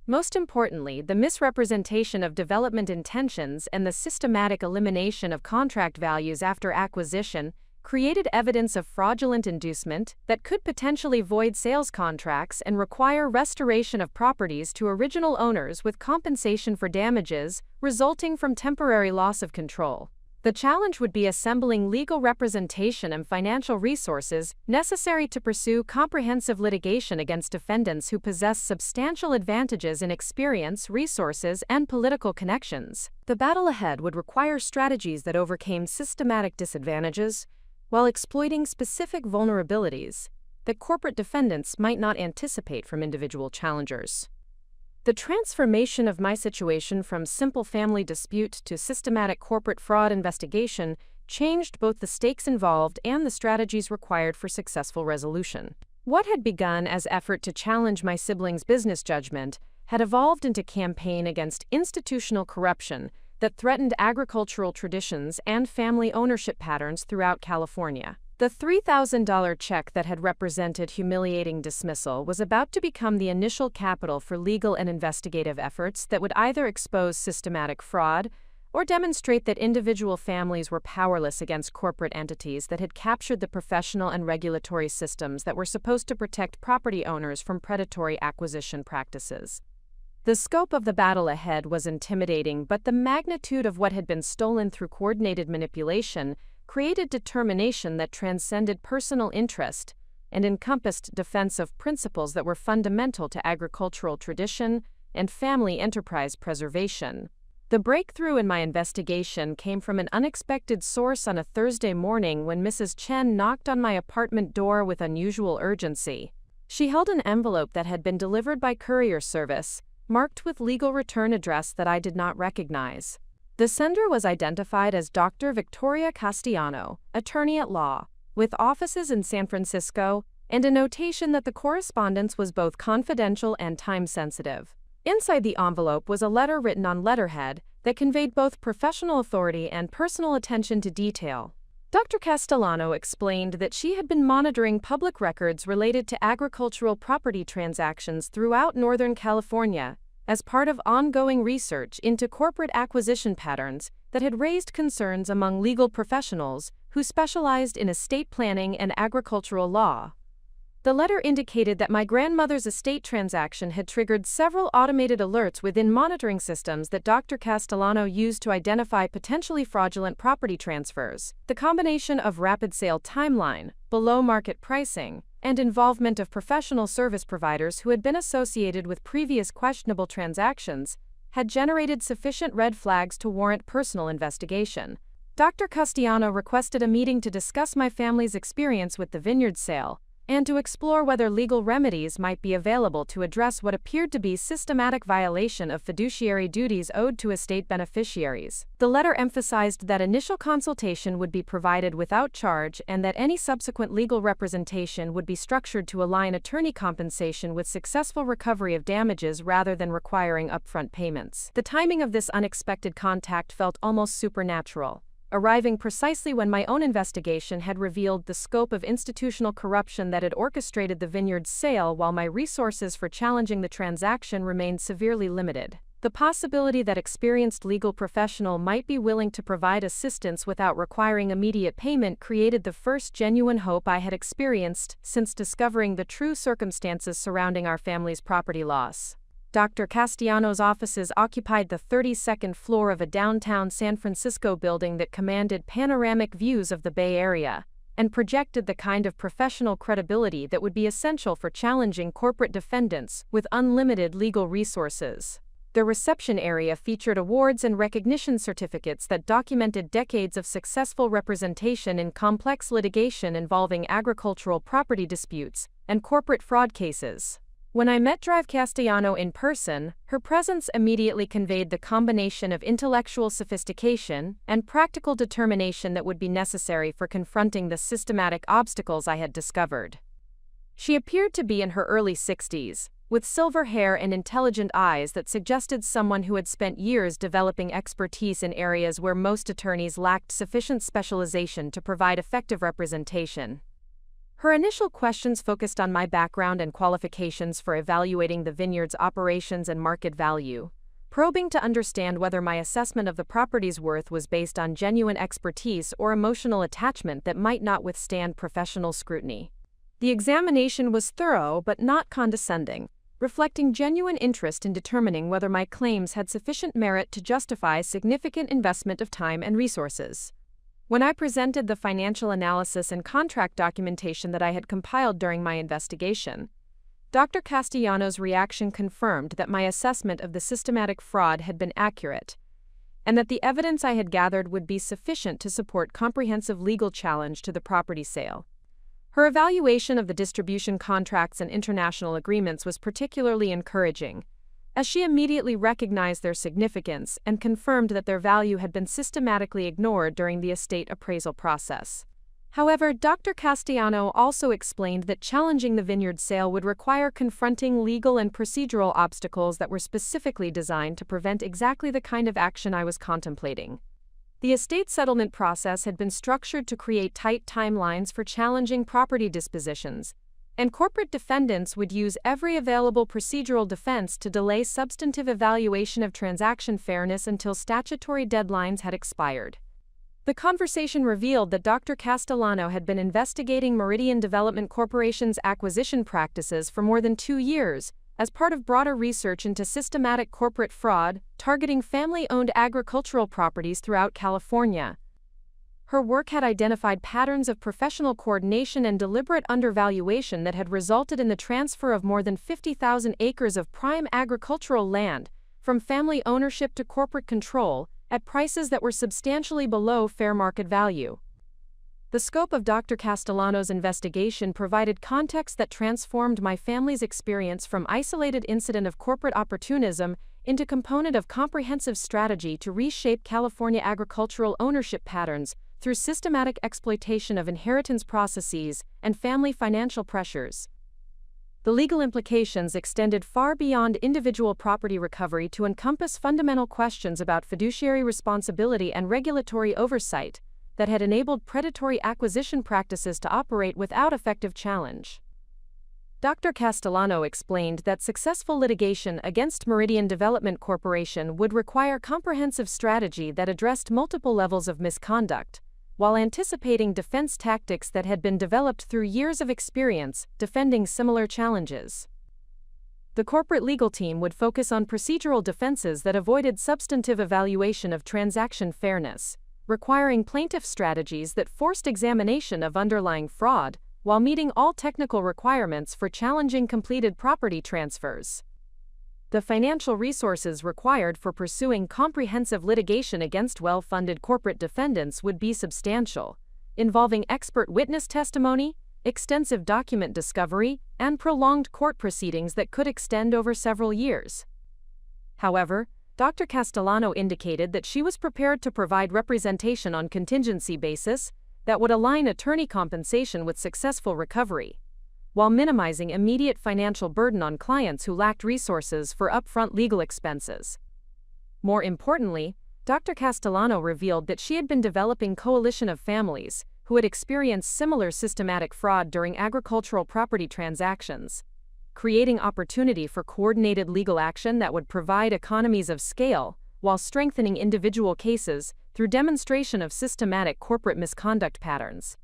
Most importantly, the misrepresentation of development intentions and the systematic elimination of contract values after acquisition created evidence of fraudulent inducement that could potentially void sales contracts and require restoration of properties to original owners with compensation for damages resulting from temporary loss of control. The challenge would be assembling legal representation and financial resources necessary to pursue comprehensive litigation against defendants who possess substantial advantages in experience, resources, and political connections. The battle ahead would require strategies that overcame systematic disadvantages while exploiting specific vulnerabilities that corporate defendants might not anticipate from individual challengers. The transformation of my situation from simple family dispute to systematic corporate fraud investigation changed both the stakes involved and the strategies required for successful resolution. What had begun as effort to challenge my siblings' business judgment had evolved into campaign against institutional corruption that threatened agricultural traditions and family ownership patterns throughout California. The $3,000 check that had represented humiliating dismissal was about to become the initial capital for legal and investigative efforts that would either expose systematic fraud or demonstrate that individual families were powerless against corporate entities that had captured the professional and regulatory systems that were supposed to protect property owners from predatory acquisition practices. The scope of the battle ahead was intimidating, but the magnitude of what had been stolen through coordinated manipulation created determination that transcended personal interest and encompassed defense of principles that were fundamental to agricultural tradition and family enterprise preservation. The breakthrough in my investigation came from an unexpected source on a Thursday morning when Mrs. Chen knocked on my apartment door with unusual urgency. She held an envelope that had been delivered by courier service, marked with legal return address that I did not recognize. The sender was identified as Dr. Victoria Castellano, attorney at law, with offices in San Francisco, and a notation that the correspondence was both confidential and time-sensitive. Inside the envelope was a letter written on letterhead that conveyed both professional authority and personal attention to detail. Dr. Castellano explained that she had been monitoring public records related to agricultural property transactions throughout Northern California as part of ongoing research into corporate acquisition patterns that had raised concerns among legal professionals who specialized in estate planning and agricultural law. The letter indicated that my grandmother's estate transaction had triggered several automated alerts within monitoring systems that Dr. Castellano used to identify potentially fraudulent property transfers. The combination of rapid sale timeline, below-market pricing, and involvement of professional service providers who had been associated with previous questionable transactions had generated sufficient red flags to warrant personal investigation. Dr. Castellano requested a meeting to discuss my family's experience with the Vineyard sale, and to explore whether legal remedies might be available to address what appeared to be systematic violation of fiduciary duties owed to estate beneficiaries. The letter emphasized that initial consultation would be provided without charge and that any subsequent legal representation would be structured to align attorney compensation with successful recovery of damages rather than requiring upfront payments. The timing of this unexpected contact felt almost supernatural, arriving precisely when my own investigation had revealed the scope of institutional corruption that had orchestrated the Vineyard's sale while my resources for challenging the transaction remained severely limited. The possibility that experienced legal professional might be willing to provide assistance without requiring immediate payment created the first genuine hope I had experienced since discovering the true circumstances surrounding our family's property loss. Dr. Castellano's offices occupied the 32nd floor of a downtown San Francisco building that commanded panoramic views of the Bay Area and projected the kind of professional credibility that would be essential for challenging corporate defendants with unlimited legal resources. The reception area featured awards and recognition certificates that documented decades of successful representation in complex litigation involving agricultural property disputes and corporate fraud cases. When I met Dr. Castellano in person, her presence immediately conveyed the combination of intellectual sophistication and practical determination that would be necessary for confronting the systematic obstacles I had discovered. She appeared to be in her early 60s, with silver hair and intelligent eyes that suggested someone who had spent years developing expertise in areas where most attorneys lacked sufficient specialization to provide effective representation. Her initial questions focused on my background and qualifications for evaluating the vineyard's operations and market value, probing to understand whether my assessment of the property's worth was based on genuine expertise or emotional attachment that might not withstand professional scrutiny. The examination was thorough but not condescending, reflecting genuine interest in determining whether my claims had sufficient merit to justify significant investment of time and resources. When I presented the financial analysis and contract documentation that I had compiled during my investigation, Dr. Castellano's reaction confirmed that my assessment of the systematic fraud had been accurate, and that the evidence I had gathered would be sufficient to support comprehensive legal challenge to the property sale. Her evaluation of the distribution contracts and international agreements was particularly encouraging, as she immediately recognized their significance and confirmed that their value had been systematically ignored during the estate appraisal process. However, Dr. Castellano also explained that challenging the vineyard sale would require confronting legal and procedural obstacles that were specifically designed to prevent exactly the kind of action I was contemplating. The estate settlement process had been structured to create tight timelines for challenging property dispositions, and corporate defendants would use every available procedural defense to delay substantive evaluation of transaction fairness until statutory deadlines had expired. The conversation revealed that Dr. Castellano had been investigating Meridian Development Corporation's acquisition practices for more than 2 years, as part of broader research into systematic corporate fraud targeting family-owned agricultural properties throughout California. Her work had identified patterns of professional coordination and deliberate undervaluation that had resulted in the transfer of more than 50,000 acres of prime agricultural land, from family ownership to corporate control, at prices that were substantially below fair market value. The scope of Dr. Castellano's investigation provided context that transformed my family's experience from isolated incident of corporate opportunism into component of comprehensive strategy to reshape California agricultural ownership patterns through systematic exploitation of inheritance processes and family financial pressures. The legal implications extended far beyond individual property recovery to encompass fundamental questions about fiduciary responsibility and regulatory oversight that had enabled predatory acquisition practices to operate without effective challenge. Dr. Castellano explained that successful litigation against Meridian Development Corporation would require comprehensive strategy that addressed multiple levels of misconduct, while anticipating defense tactics that had been developed through years of experience defending similar challenges. The corporate legal team would focus on procedural defenses that avoided substantive evaluation of transaction fairness, requiring plaintiff strategies that forced examination of underlying fraud while meeting all technical requirements for challenging completed property transfers. The financial resources required for pursuing comprehensive litigation against well-funded corporate defendants would be substantial, involving expert witness testimony, extensive document discovery, and prolonged court proceedings that could extend over several years. However, Dr. Castellano indicated that she was prepared to provide representation on contingency basis that would align attorney compensation with successful recovery, while minimizing immediate financial burden on clients who lacked resources for upfront legal expenses. More importantly, Dr. Castellano revealed that she had been developing coalition of families who had experienced similar systematic fraud during agricultural property transactions, creating opportunity for coordinated legal action that would provide economies of scale while strengthening individual cases through demonstration of systematic corporate misconduct patterns.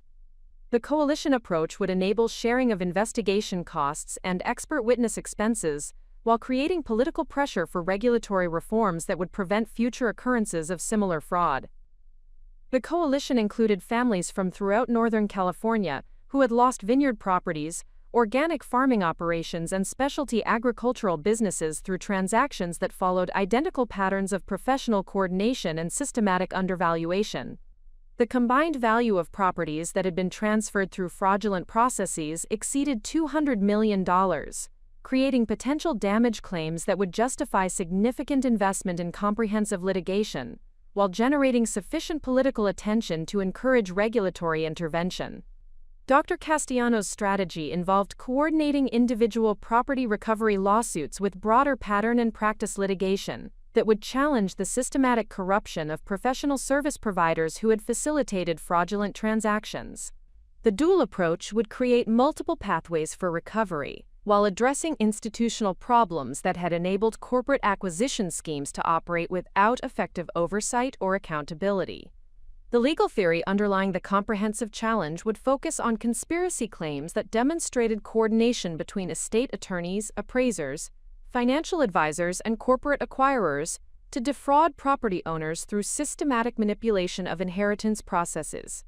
The coalition approach would enable sharing of investigation costs and expert witness expenses, while creating political pressure for regulatory reforms that would prevent future occurrences of similar fraud. The coalition included families from throughout Northern California who had lost vineyard properties, organic farming operations, and specialty agricultural businesses through transactions that followed identical patterns of professional coordination and systematic undervaluation. The combined value of properties that had been transferred through fraudulent processes exceeded $200 million, creating potential damage claims that would justify significant investment in comprehensive litigation, while generating sufficient political attention to encourage regulatory intervention. Dr. Castellano's strategy involved coordinating individual property recovery lawsuits with broader pattern and practice litigation that would challenge the systematic corruption of professional service providers who had facilitated fraudulent transactions. The dual approach would create multiple pathways for recovery, while addressing institutional problems that had enabled corporate acquisition schemes to operate without effective oversight or accountability. The legal theory underlying the comprehensive challenge would focus on conspiracy claims that demonstrated coordination between estate attorneys, appraisers, financial advisors, and corporate acquirers to defraud property owners through systematic manipulation of inheritance processes.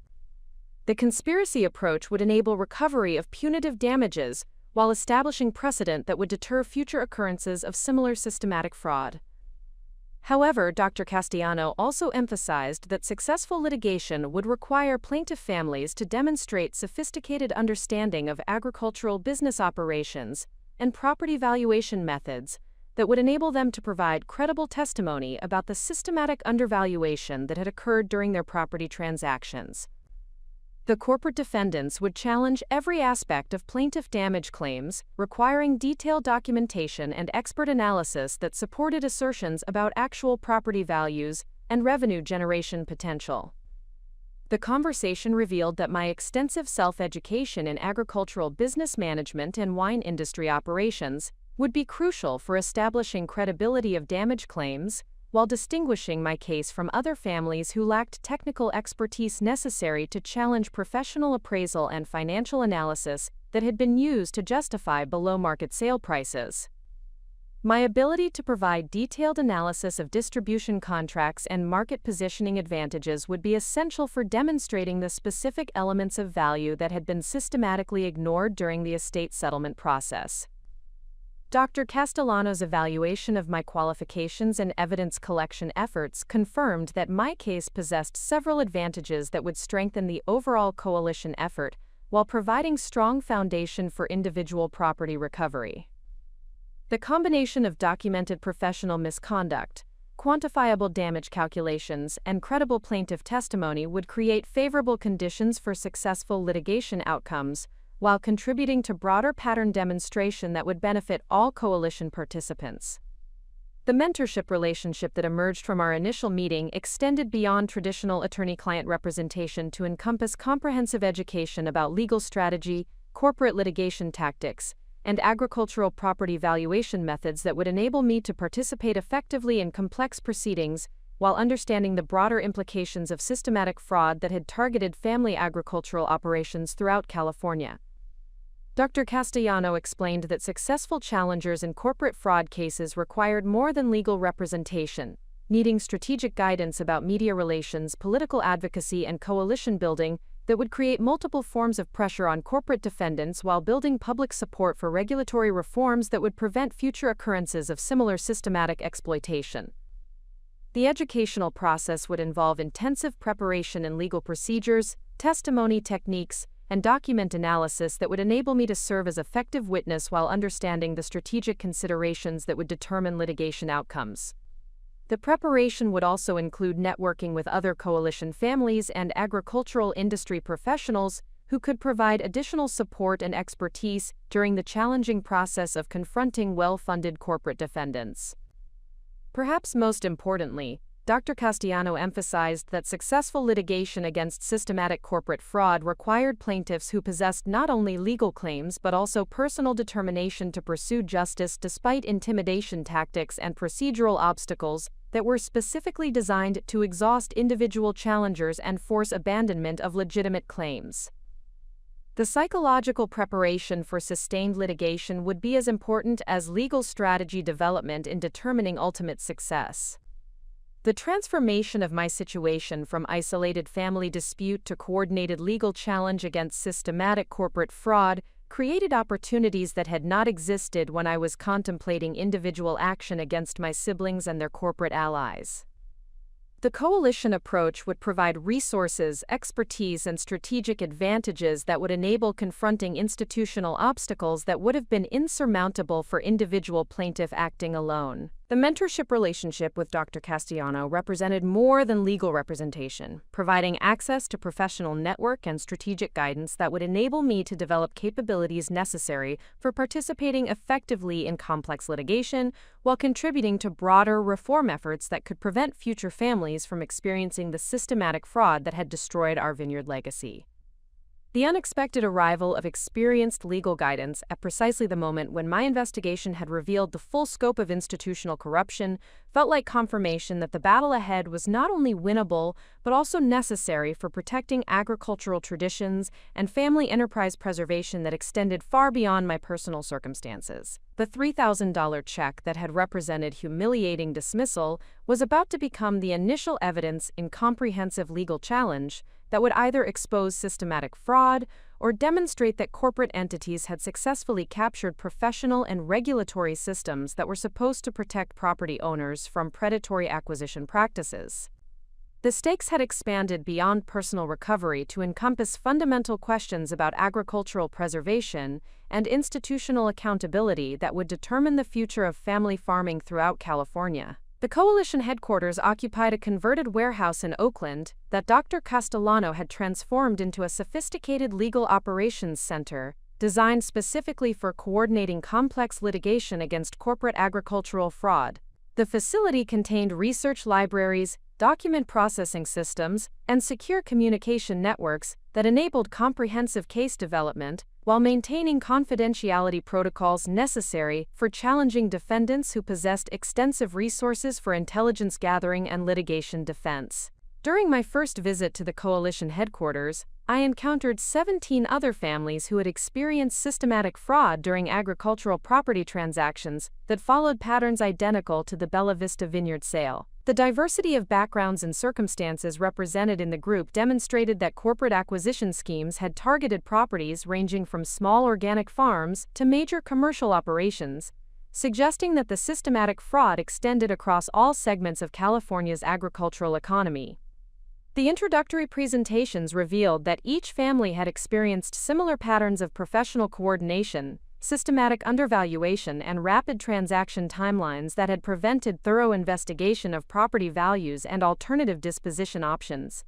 The conspiracy approach would enable recovery of punitive damages while establishing precedent that would deter future occurrences of similar systematic fraud. However, Dr. Castellano also emphasized that successful litigation would require plaintiff families to demonstrate sophisticated understanding of agricultural business operations and property valuation methods that would enable them to provide credible testimony about the systematic undervaluation that had occurred during their property transactions. The corporate defendants would challenge every aspect of plaintiff damage claims, requiring detailed documentation and expert analysis that supported assertions about actual property values and revenue generation potential. The conversation revealed that my extensive self-education in agricultural business management and wine industry operations would be crucial for establishing credibility of damage claims, while distinguishing my case from other families who lacked technical expertise necessary to challenge professional appraisal and financial analysis that had been used to justify below-market sale prices. My ability to provide detailed analysis of distribution contracts and market positioning advantages would be essential for demonstrating the specific elements of value that had been systematically ignored during the estate settlement process. Dr. Castellano's evaluation of my qualifications and evidence collection efforts confirmed that my case possessed several advantages that would strengthen the overall coalition effort while providing strong foundation for individual property recovery. The combination of documented professional misconduct, quantifiable damage calculations, and credible plaintiff testimony would create favorable conditions for successful litigation outcomes, while contributing to broader pattern demonstration that would benefit all coalition participants. The mentorship relationship that emerged from our initial meeting extended beyond traditional attorney-client representation to encompass comprehensive education about legal strategy, corporate litigation tactics, and agricultural property valuation methods that would enable me to participate effectively in complex proceedings while understanding the broader implications of systematic fraud that had targeted family agricultural operations throughout California. Dr. Castellano explained that successful challengers in corporate fraud cases required more than legal representation, needing strategic guidance about media relations, political advocacy, and coalition building that would create multiple forms of pressure on corporate defendants while building public support for regulatory reforms that would prevent future occurrences of similar systematic exploitation. The educational process would involve intensive preparation in legal procedures, testimony techniques, and document analysis that would enable me to serve as effective witness while understanding the strategic considerations that would determine litigation outcomes. The preparation would also include networking with other coalition families and agricultural industry professionals who could provide additional support and expertise during the challenging process of confronting well-funded corporate defendants. Perhaps most importantly, Dr. Castellano emphasized that successful litigation against systematic corporate fraud required plaintiffs who possessed not only legal claims but also personal determination to pursue justice despite intimidation tactics and procedural obstacles that were specifically designed to exhaust individual challengers and force abandonment of legitimate claims. The psychological preparation for sustained litigation would be as important as legal strategy development in determining ultimate success. The transformation of my situation from isolated family dispute to coordinated legal challenge against systematic corporate fraud created opportunities that had not existed when I was contemplating individual action against my siblings and their corporate allies. The coalition approach would provide resources, expertise, and strategic advantages that would enable confronting institutional obstacles that would have been insurmountable for individual plaintiff acting alone. The mentorship relationship with Dr. Castellano represented more than legal representation, providing access to professional network and strategic guidance that would enable me to develop capabilities necessary for participating effectively in complex litigation while contributing to broader reform efforts that could prevent future families from experiencing the systematic fraud that had destroyed our Vineyard legacy. The unexpected arrival of experienced legal guidance at precisely the moment when my investigation had revealed the full scope of institutional corruption felt like confirmation that the battle ahead was not only winnable, but also necessary for protecting agricultural traditions and family enterprise preservation that extended far beyond my personal circumstances. The $3,000 check that had represented humiliating dismissal was about to become the initial evidence in comprehensive legal challenge that would either expose systematic fraud or demonstrate that corporate entities had successfully captured professional and regulatory systems that were supposed to protect property owners from predatory acquisition practices. The stakes had expanded beyond personal recovery to encompass fundamental questions about agricultural preservation and institutional accountability that would determine the future of family farming throughout California. The coalition headquarters occupied a converted warehouse in Oakland that Dr. Castellano had transformed into a sophisticated legal operations center designed specifically for coordinating complex litigation against corporate agricultural fraud. The facility contained research libraries, document processing systems, and secure communication networks that enabled comprehensive case development while maintaining confidentiality protocols necessary for challenging defendants who possessed extensive resources for intelligence gathering and litigation defense. During my first visit to the coalition headquarters, I encountered 17 other families who had experienced systematic fraud during agricultural property transactions that followed patterns identical to the Bella Vista Vineyard sale. The diversity of backgrounds and circumstances represented in the group demonstrated that corporate acquisition schemes had targeted properties ranging from small organic farms to major commercial operations, suggesting that the systematic fraud extended across all segments of California's agricultural economy. The introductory presentations revealed that each family had experienced similar patterns of professional coordination, systematic undervaluation, and rapid transaction timelines that had prevented thorough investigation of property values and alternative disposition options.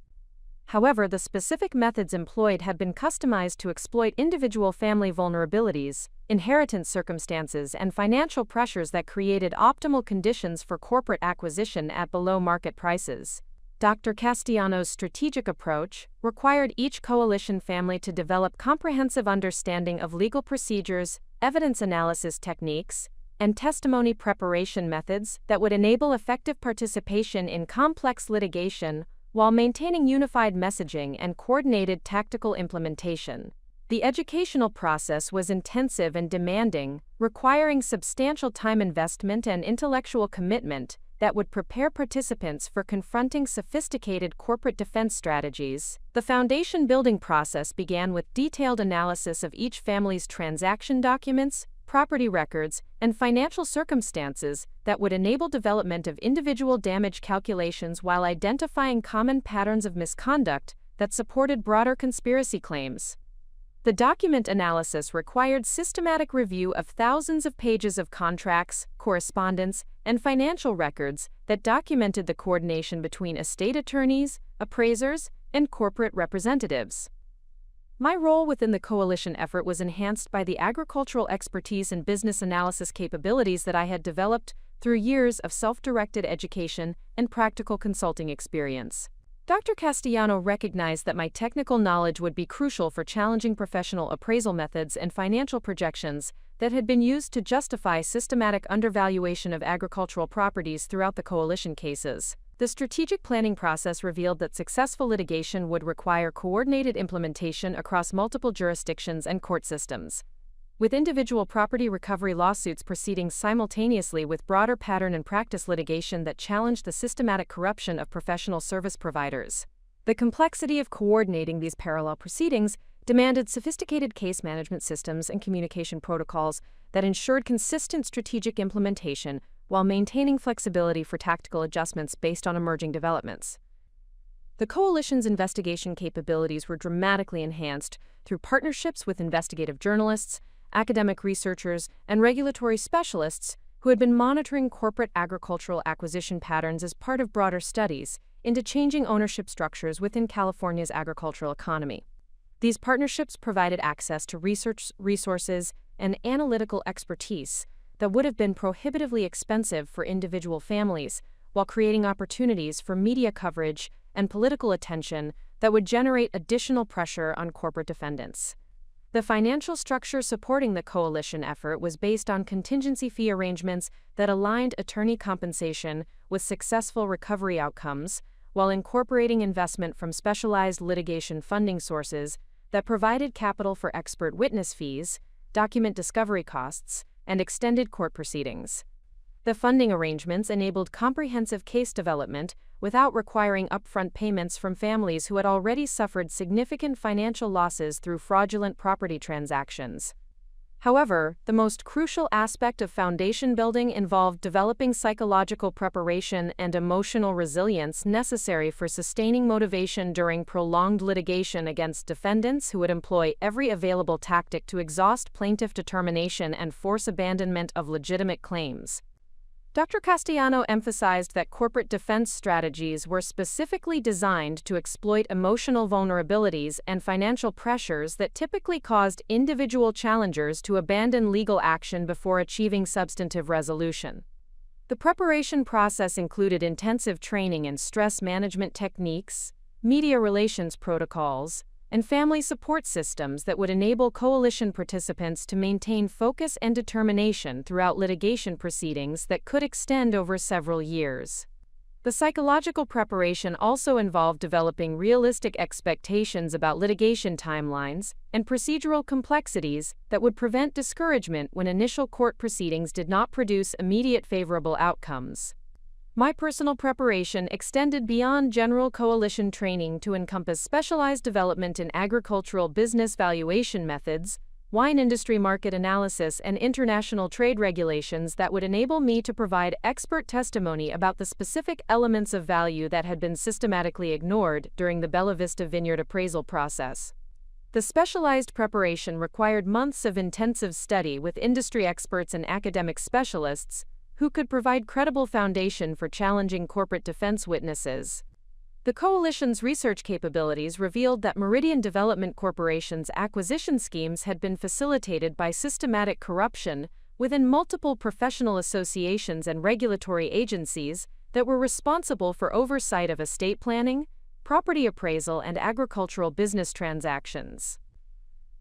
However, the specific methods employed had been customized to exploit individual family vulnerabilities, inheritance circumstances, and financial pressures that created optimal conditions for corporate acquisition at below-market prices. Dr. Castellano's strategic approach required each coalition family to develop comprehensive understanding of legal procedures, evidence analysis techniques, and testimony preparation methods that would enable effective participation in complex litigation while maintaining unified messaging and coordinated tactical implementation. The educational process was intensive and demanding, requiring substantial time investment and intellectual commitment that would prepare participants for confronting sophisticated corporate defense strategies. The foundation building process began with detailed analysis of each family's transaction documents, property records, and financial circumstances that would enable development of individual damage calculations while identifying common patterns of misconduct that supported broader conspiracy claims. The document analysis required systematic review of thousands of pages of contracts, correspondence, and financial records that documented the coordination between estate attorneys, appraisers, and corporate representatives. My role within the coalition effort was enhanced by the agricultural expertise and business analysis capabilities that I had developed through years of self-directed education and practical consulting experience. Dr. Castellano recognized that my technical knowledge would be crucial for challenging professional appraisal methods and financial projections that had been used to justify systematic undervaluation of agricultural properties throughout the coalition cases. The strategic planning process revealed that successful litigation would require coordinated implementation across multiple jurisdictions and court systems, with individual property recovery lawsuits proceeding simultaneously with broader pattern and practice litigation that challenged the systematic corruption of professional service providers. The complexity of coordinating these parallel proceedings demanded sophisticated case management systems and communication protocols that ensured consistent strategic implementation while maintaining flexibility for tactical adjustments based on emerging developments. The coalition's investigation capabilities were dramatically enhanced through partnerships with investigative journalists, academic researchers, and regulatory specialists who had been monitoring corporate agricultural acquisition patterns as part of broader studies into changing ownership structures within California's agricultural economy. These partnerships provided access to research resources and analytical expertise that would have been prohibitively expensive for individual families, while creating opportunities for media coverage and political attention that would generate additional pressure on corporate defendants. The financial structure supporting the coalition effort was based on contingency fee arrangements that aligned attorney compensation with successful recovery outcomes, while incorporating investment from specialized litigation funding sources that provided capital for expert witness fees, document discovery costs, and extended court proceedings. The funding arrangements enabled comprehensive case development without requiring upfront payments from families who had already suffered significant financial losses through fraudulent property transactions. However, the most crucial aspect of foundation building involved developing psychological preparation and emotional resilience necessary for sustaining motivation during prolonged litigation against defendants who would employ every available tactic to exhaust plaintiff determination and force abandonment of legitimate claims. Dr. Castellano emphasized that corporate defense strategies were specifically designed to exploit emotional vulnerabilities and financial pressures that typically caused individual challengers to abandon legal action before achieving substantive resolution. The preparation process included intensive training in stress management techniques, media relations protocols, and family support systems that would enable coalition participants to maintain focus and determination throughout litigation proceedings that could extend over several years. The psychological preparation also involved developing realistic expectations about litigation timelines and procedural complexities that would prevent discouragement when initial court proceedings did not produce immediate favorable outcomes. My personal preparation extended beyond general coalition training to encompass specialized development in agricultural business valuation methods, wine industry market analysis, and international trade regulations that would enable me to provide expert testimony about the specific elements of value that had been systematically ignored during the Bella Vista Vineyard appraisal process. The specialized preparation required months of intensive study with industry experts and academic specialists who could provide credible foundation for challenging corporate defense witnesses. The coalition's research capabilities revealed that Meridian Development Corporation's acquisition schemes had been facilitated by systematic corruption within multiple professional associations and regulatory agencies that were responsible for oversight of estate planning, property appraisal, and agricultural business transactions.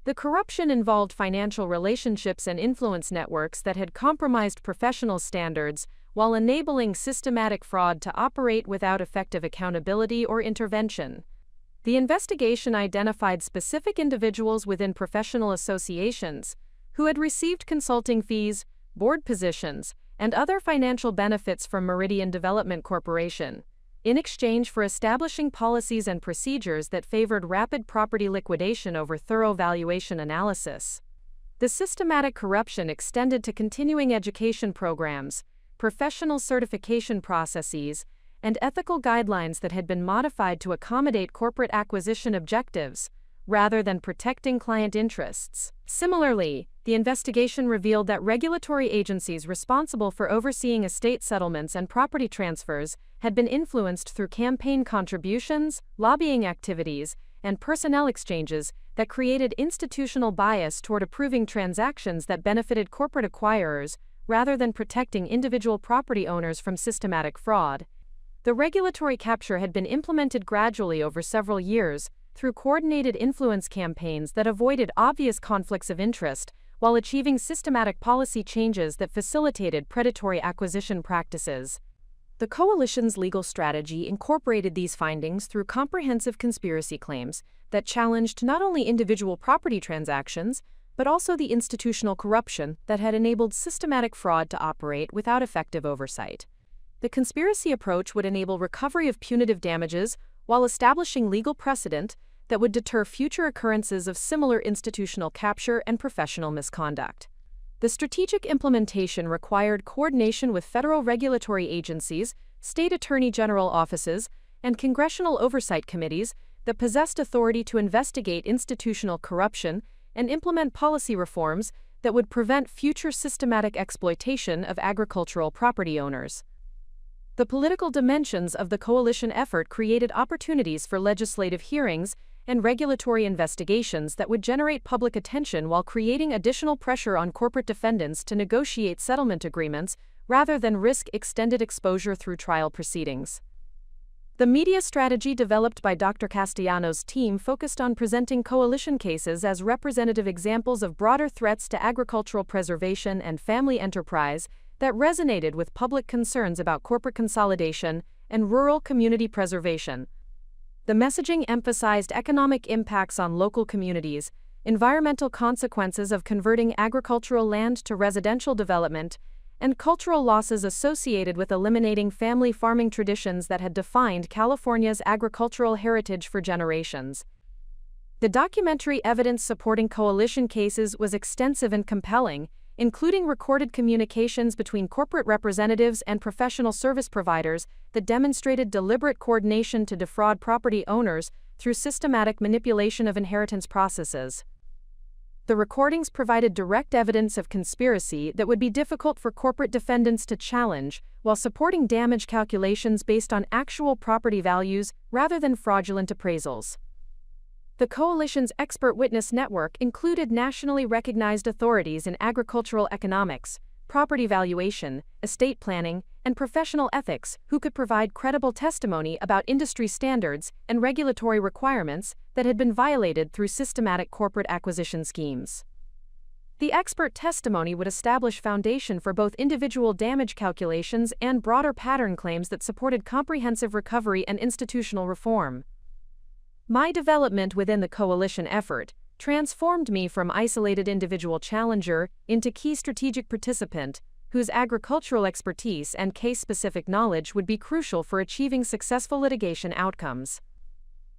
The corruption involved financial relationships and influence networks that had compromised professional standards while enabling systematic fraud to operate without effective accountability or intervention. The investigation identified specific individuals within professional associations who had received consulting fees, board positions, and other financial benefits from Meridian Development Corporation, in exchange for establishing policies and procedures that favored rapid property liquidation over thorough valuation analysis. The systematic corruption extended to continuing education programs, professional certification processes, and ethical guidelines that had been modified to accommodate corporate acquisition objectives, rather than protecting client interests. Similarly, the investigation revealed that regulatory agencies responsible for overseeing estate settlements and property transfers had been influenced through campaign contributions, lobbying activities, and personnel exchanges that created institutional bias toward approving transactions that benefited corporate acquirers rather than protecting individual property owners from systematic fraud. The regulatory capture had been implemented gradually over several years through coordinated influence campaigns that avoided obvious conflicts of interest while achieving systematic policy changes that facilitated predatory acquisition practices. The coalition's legal strategy incorporated these findings through comprehensive conspiracy claims that challenged not only individual property transactions, but also the institutional corruption that had enabled systematic fraud to operate without effective oversight. The conspiracy approach would enable recovery of punitive damages while establishing legal precedent that would deter future occurrences of similar institutional capture and professional misconduct. The strategic implementation required coordination with federal regulatory agencies, state attorney general offices, and congressional oversight committees that possessed authority to investigate institutional corruption and implement policy reforms that would prevent future systematic exploitation of agricultural property owners. The political dimensions of the coalition effort created opportunities for legislative hearings and regulatory investigations that would generate public attention while creating additional pressure on corporate defendants to negotiate settlement agreements rather than risk extended exposure through trial proceedings. The media strategy developed by Dr. Castellano's team focused on presenting coalition cases as representative examples of broader threats to agricultural preservation and family enterprise that resonated with public concerns about corporate consolidation and rural community preservation. The messaging emphasized economic impacts on local communities, environmental consequences of converting agricultural land to residential development, and cultural losses associated with eliminating family farming traditions that had defined California's agricultural heritage for generations. The documentary evidence supporting coalition cases was extensive and compelling, including recorded communications between corporate representatives and professional service providers that demonstrated deliberate coordination to defraud property owners through systematic manipulation of inheritance processes. The recordings provided direct evidence of conspiracy that would be difficult for corporate defendants to challenge, while supporting damage calculations based on actual property values rather than fraudulent appraisals. The coalition's expert witness network included nationally recognized authorities in agricultural economics, property valuation, estate planning, and professional ethics who could provide credible testimony about industry standards and regulatory requirements that had been violated through systematic corporate acquisition schemes. The expert testimony would establish foundation for both individual damage calculations and broader pattern claims that supported comprehensive recovery and institutional reform. My development within the coalition effort transformed me from isolated individual challenger into key strategic participant, whose agricultural expertise and case-specific knowledge would be crucial for achieving successful litigation outcomes.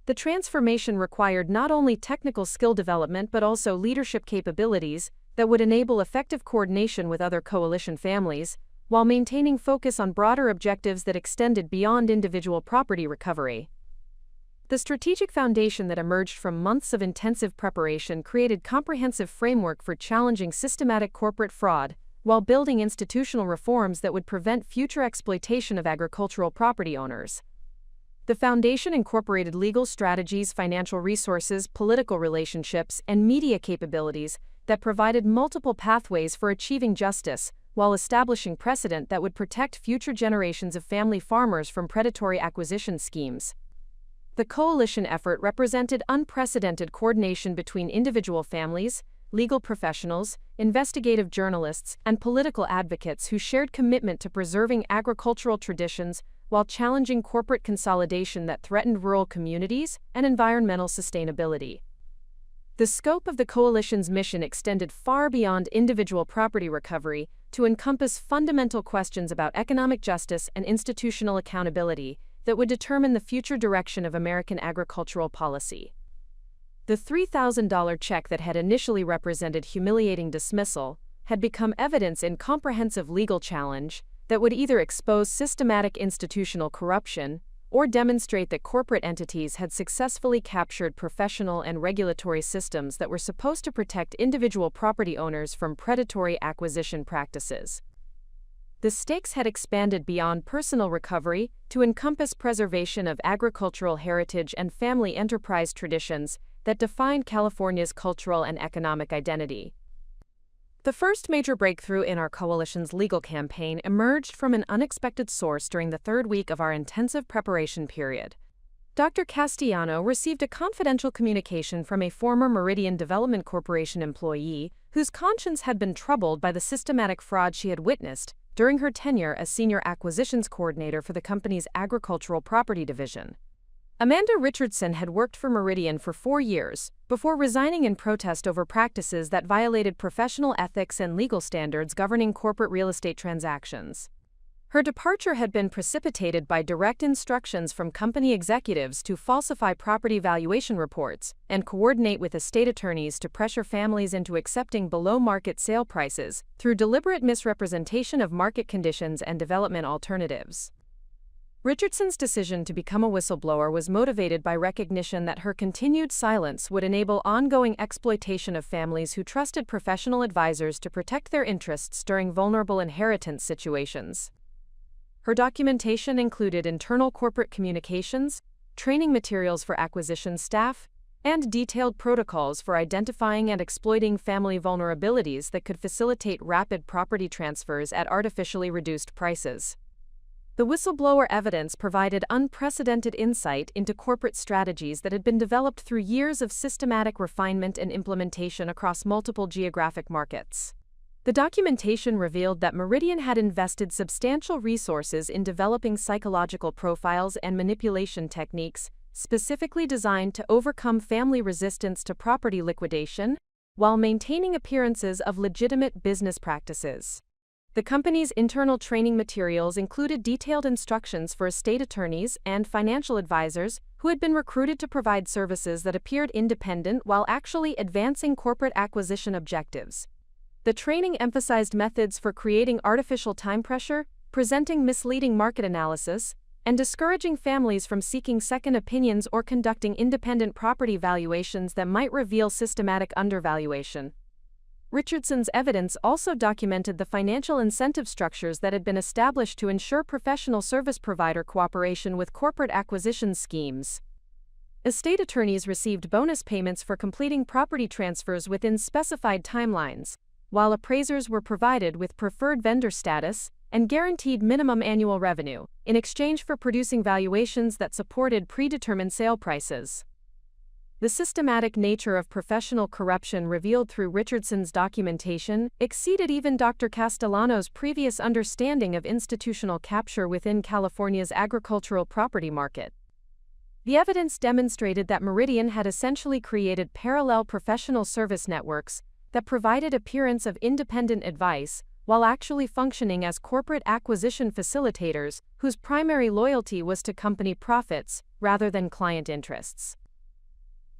The transformation required not only technical skill development but also leadership capabilities that would enable effective coordination with other coalition families, while maintaining focus on broader objectives that extended beyond individual property recovery. The strategic foundation that emerged from months of intensive preparation created comprehensive framework for challenging systematic corporate fraud, while building institutional reforms that would prevent future exploitation of agricultural property owners. The foundation incorporated legal strategies, financial resources, political relationships, and media capabilities that provided multiple pathways for achieving justice, while establishing precedent that would protect future generations of family farmers from predatory acquisition schemes. The coalition effort represented unprecedented coordination between individual families, legal professionals, investigative journalists, and political advocates who shared commitment to preserving agricultural traditions while challenging corporate consolidation that threatened rural communities and environmental sustainability. The scope of the coalition's mission extended far beyond individual property recovery to encompass fundamental questions about economic justice and institutional accountability that would determine the future direction of American agricultural policy. The $3,000 check that had initially represented humiliating dismissal had become evidence in comprehensive legal challenge that would either expose systematic institutional corruption or demonstrate that corporate entities had successfully captured professional and regulatory systems that were supposed to protect individual property owners from predatory acquisition practices. The stakes had expanded beyond personal recovery to encompass preservation of agricultural heritage and family enterprise traditions that defined California's cultural and economic identity. The first major breakthrough in our coalition's legal campaign emerged from an unexpected source during the third week of our intensive preparation period. Dr. Castellano received a confidential communication from a former Meridian Development Corporation employee whose conscience had been troubled by the systematic fraud she had witnessed during her tenure as Senior Acquisitions Coordinator for the company's Agricultural Property Division. Amanda Richardson had worked for Meridian for 4 years, before resigning in protest over practices that violated professional ethics and legal standards governing corporate real estate transactions. Her departure had been precipitated by direct instructions from company executives to falsify property valuation reports and coordinate with estate attorneys to pressure families into accepting below-market sale prices through deliberate misrepresentation of market conditions and development alternatives. Richardson's decision to become a whistleblower was motivated by recognition that her continued silence would enable ongoing exploitation of families who trusted professional advisors to protect their interests during vulnerable inheritance situations. Her documentation included internal corporate communications, training materials for acquisition staff, and detailed protocols for identifying and exploiting family vulnerabilities that could facilitate rapid property transfers at artificially reduced prices. The whistleblower evidence provided unprecedented insight into corporate strategies that had been developed through years of systematic refinement and implementation across multiple geographic markets. The documentation revealed that Meridian had invested substantial resources in developing psychological profiles and manipulation techniques specifically designed to overcome family resistance to property liquidation while maintaining appearances of legitimate business practices. The company's internal training materials included detailed instructions for estate attorneys and financial advisors who had been recruited to provide services that appeared independent while actually advancing corporate acquisition objectives. The training emphasized methods for creating artificial time pressure, presenting misleading market analysis, and discouraging families from seeking second opinions or conducting independent property valuations that might reveal systematic undervaluation. Richardson's evidence also documented the financial incentive structures that had been established to ensure professional service provider cooperation with corporate acquisition schemes. Estate attorneys received bonus payments for completing property transfers within specified timelines, while appraisers were provided with preferred vendor status and guaranteed minimum annual revenue, in exchange for producing valuations that supported predetermined sale prices. The systematic nature of professional corruption revealed through Richardson's documentation exceeded even Dr. Castellano's previous understanding of institutional capture within California's agricultural property market. The evidence demonstrated that Meridian had essentially created parallel professional service networks that provided appearance of independent advice while actually functioning as corporate acquisition facilitators whose primary loyalty was to company profits rather than client interests.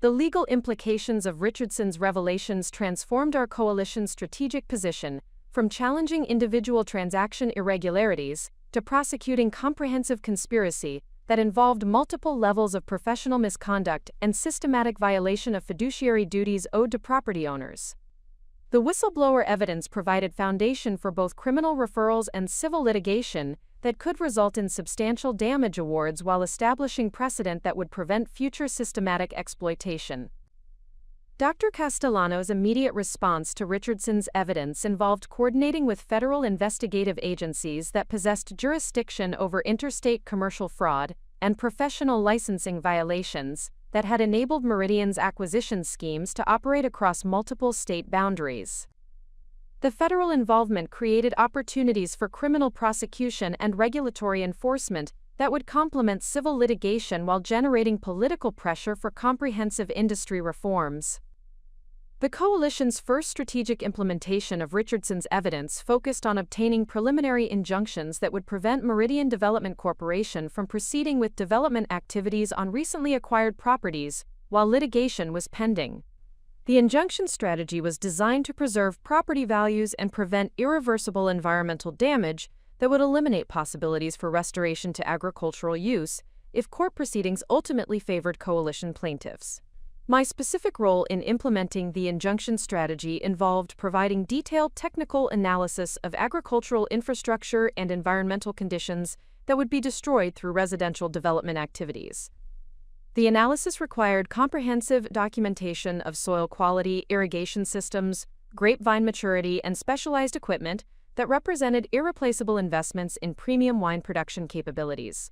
The legal implications of Richardson's revelations transformed our coalition's strategic position, from challenging individual transaction irregularities to prosecuting comprehensive conspiracy that involved multiple levels of professional misconduct and systematic violation of fiduciary duties owed to property owners. The whistleblower evidence provided foundation for both criminal referrals and civil litigation that could result in substantial damage awards while establishing precedent that would prevent future systematic exploitation. Dr. Castellano's immediate response to Richardson's evidence involved coordinating with federal investigative agencies that possessed jurisdiction over interstate commercial fraud and professional licensing violations that had enabled Meridian's acquisition schemes to operate across multiple state boundaries. The federal involvement created opportunities for criminal prosecution and regulatory enforcement that would complement civil litigation while generating political pressure for comprehensive industry reforms. The coalition's first strategic implementation of Richardson's evidence focused on obtaining preliminary injunctions that would prevent Meridian Development Corporation from proceeding with development activities on recently acquired properties while litigation was pending. The injunction strategy was designed to preserve property values and prevent irreversible environmental damage that would eliminate possibilities for restoration to agricultural use if court proceedings ultimately favored coalition plaintiffs. My specific role in implementing the injunction strategy involved providing detailed technical analysis of agricultural infrastructure and environmental conditions that would be destroyed through residential development activities. The analysis required comprehensive documentation of soil quality, irrigation systems, grapevine maturity, and specialized equipment that represented irreplaceable investments in premium wine production capabilities.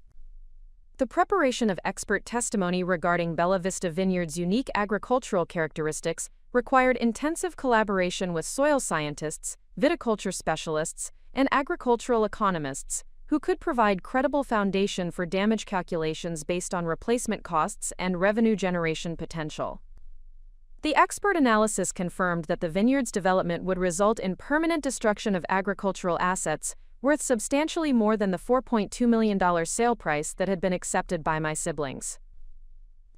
The preparation of expert testimony regarding Bella Vista Vineyard's unique agricultural characteristics required intensive collaboration with soil scientists, viticulture specialists, and agricultural economists, who could provide credible foundation for damage calculations based on replacement costs and revenue generation potential. The expert analysis confirmed that the vineyard's development would result in permanent destruction of agricultural assets worth substantially more than the $4.2 million sale price that had been accepted by my siblings.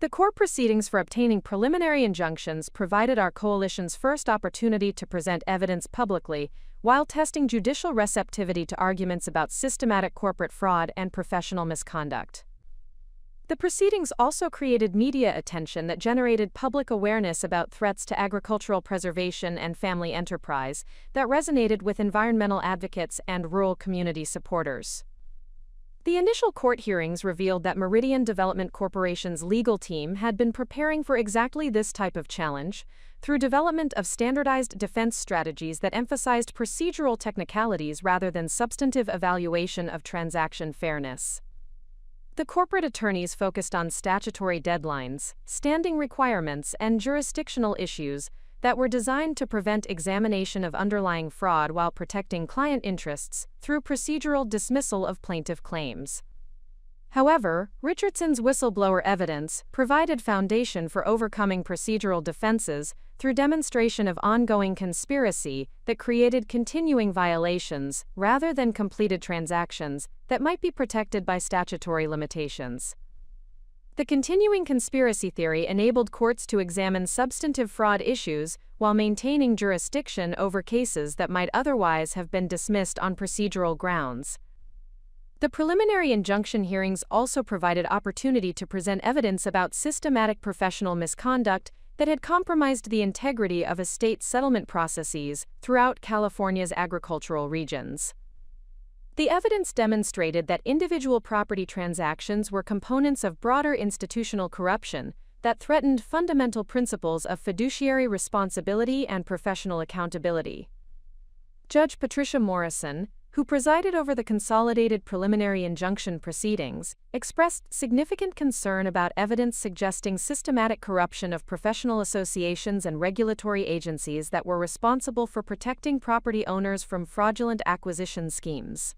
The court proceedings for obtaining preliminary injunctions provided our coalition's first opportunity to present evidence publicly, while testing judicial receptivity to arguments about systematic corporate fraud and professional misconduct. The proceedings also created media attention that generated public awareness about threats to agricultural preservation and family enterprise that resonated with environmental advocates and rural community supporters. The initial court hearings revealed that Meridian Development Corporation's legal team had been preparing for exactly this type of challenge through development of standardized defense strategies that emphasized procedural technicalities rather than substantive evaluation of transaction fairness. The corporate attorneys focused on statutory deadlines, standing requirements, and jurisdictional issues that were designed to prevent examination of underlying fraud while protecting client interests through procedural dismissal of plaintiff claims. However, Richardson's whistleblower evidence provided foundation for overcoming procedural defenses through demonstration of ongoing conspiracy that created continuing violations rather than completed transactions that might be protected by statutory limitations. The continuing conspiracy theory enabled courts to examine substantive fraud issues while maintaining jurisdiction over cases that might otherwise have been dismissed on procedural grounds. The preliminary injunction hearings also provided opportunity to present evidence about systematic professional misconduct that had compromised the integrity of estate settlement processes throughout California's agricultural regions. The evidence demonstrated that individual property transactions were components of broader institutional corruption that threatened fundamental principles of fiduciary responsibility and professional accountability. Judge Patricia Morrison, who presided over the consolidated preliminary injunction proceedings, expressed significant concern about evidence suggesting systematic corruption of professional associations and regulatory agencies that were responsible for protecting property owners from fraudulent acquisition schemes.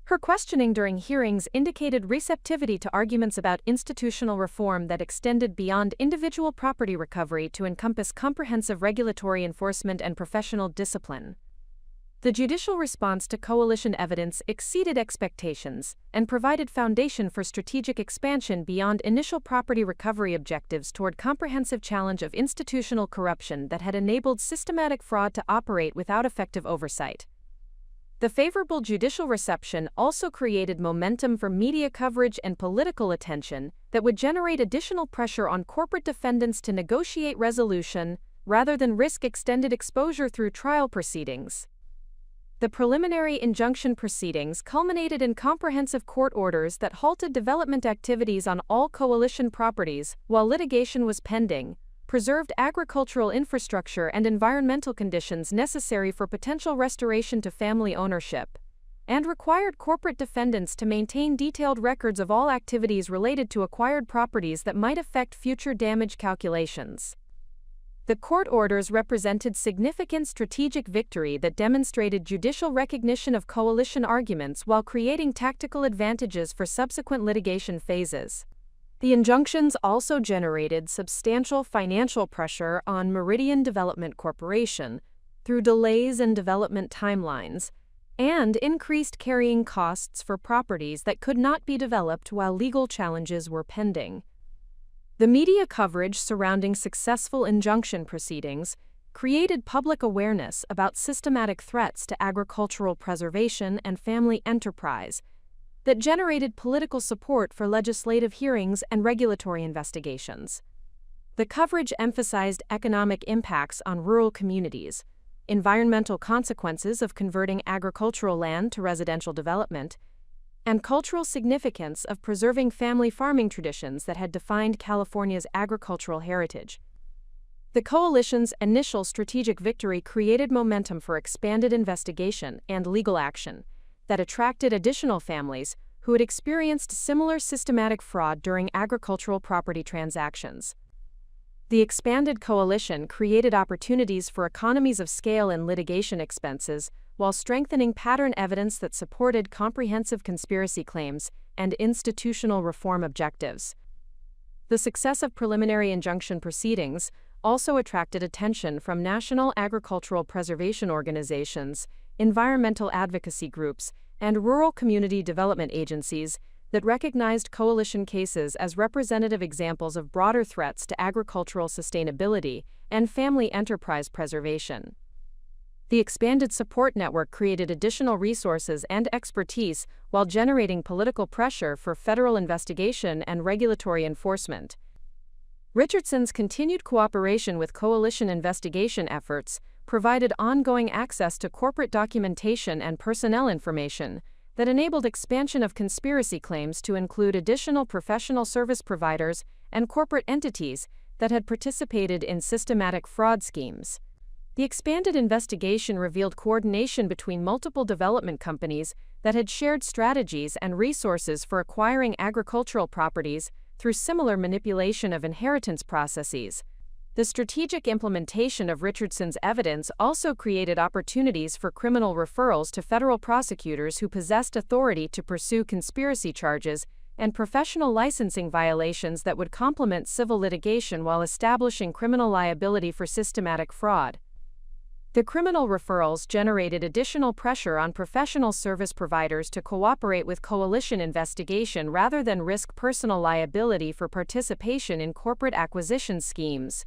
Her questioning during hearings indicated receptivity to arguments about institutional reform that extended beyond individual property recovery to encompass comprehensive regulatory enforcement and professional discipline. The judicial response to coalition evidence exceeded expectations and provided foundation for strategic expansion beyond initial property recovery objectives toward comprehensive challenge of institutional corruption that had enabled systematic fraud to operate without effective oversight. The favorable judicial reception also created momentum for media coverage and political attention that would generate additional pressure on corporate defendants to negotiate resolution rather than risk extended exposure through trial proceedings. The preliminary injunction proceedings culminated in comprehensive court orders that halted development activities on all coalition properties while litigation was pending, preserved agricultural infrastructure and environmental conditions necessary for potential restoration to family ownership, and required corporate defendants to maintain detailed records of all activities related to acquired properties that might affect future damage calculations. The court orders represented significant strategic victory that demonstrated judicial recognition of coalition arguments while creating tactical advantages for subsequent litigation phases. The injunctions also generated substantial financial pressure on Meridian Development Corporation through delays in development timelines and increased carrying costs for properties that could not be developed while legal challenges were pending. The media coverage surrounding successful injunction proceedings created public awareness about systematic threats to agricultural preservation and family enterprise that generated political support for legislative hearings and regulatory investigations. The coverage emphasized economic impacts on rural communities, environmental consequences of converting agricultural land to residential development, and cultural significance of preserving family farming traditions that had defined California's agricultural heritage. The coalition's initial strategic victory created momentum for expanded investigation and legal action that attracted additional families who had experienced similar systematic fraud during agricultural property transactions. The expanded coalition created opportunities for economies of scale in litigation expenses while strengthening pattern evidence that supported comprehensive conspiracy claims and institutional reform objectives. The success of preliminary injunction proceedings also attracted attention from national agricultural preservation organizations, environmental advocacy groups, and rural community development agencies that recognized coalition cases as representative examples of broader threats to agricultural sustainability and family enterprise preservation. The expanded support network created additional resources and expertise while generating political pressure for federal investigation and regulatory enforcement. Richardson's continued cooperation with coalition investigation efforts provided ongoing access to corporate documentation and personnel information that enabled expansion of conspiracy claims to include additional professional service providers and corporate entities that had participated in systematic fraud schemes. The expanded investigation revealed coordination between multiple development companies that had shared strategies and resources for acquiring agricultural properties through similar manipulation of inheritance processes. The strategic implementation of Richardson's evidence also created opportunities for criminal referrals to federal prosecutors who possessed authority to pursue conspiracy charges and professional licensing violations that would complement civil litigation while establishing criminal liability for systematic fraud. The criminal referrals generated additional pressure on professional service providers to cooperate with coalition investigation rather than risk personal liability for participation in corporate acquisition schemes.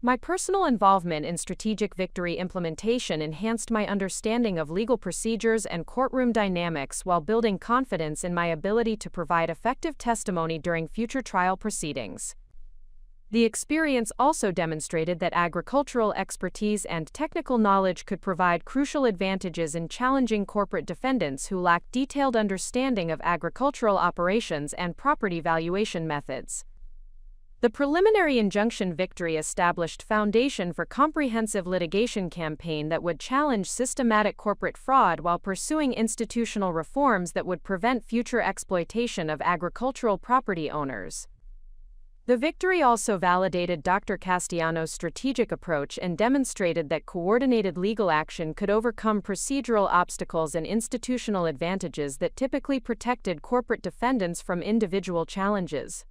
My personal involvement in strategic victory implementation enhanced my understanding of legal procedures and courtroom dynamics while building confidence in my ability to provide effective testimony during future trial proceedings. The experience also demonstrated that agricultural expertise and technical knowledge could provide crucial advantages in challenging corporate defendants who lacked detailed understanding of agricultural operations and property valuation methods. The preliminary injunction victory established foundation for comprehensive litigation campaign that would challenge systematic corporate fraud while pursuing institutional reforms that would prevent future exploitation of agricultural property owners. The victory also validated Dr. Castellano's strategic approach and demonstrated that coordinated legal action could overcome procedural obstacles and institutional advantages that typically protected corporate defendants from individual challenges.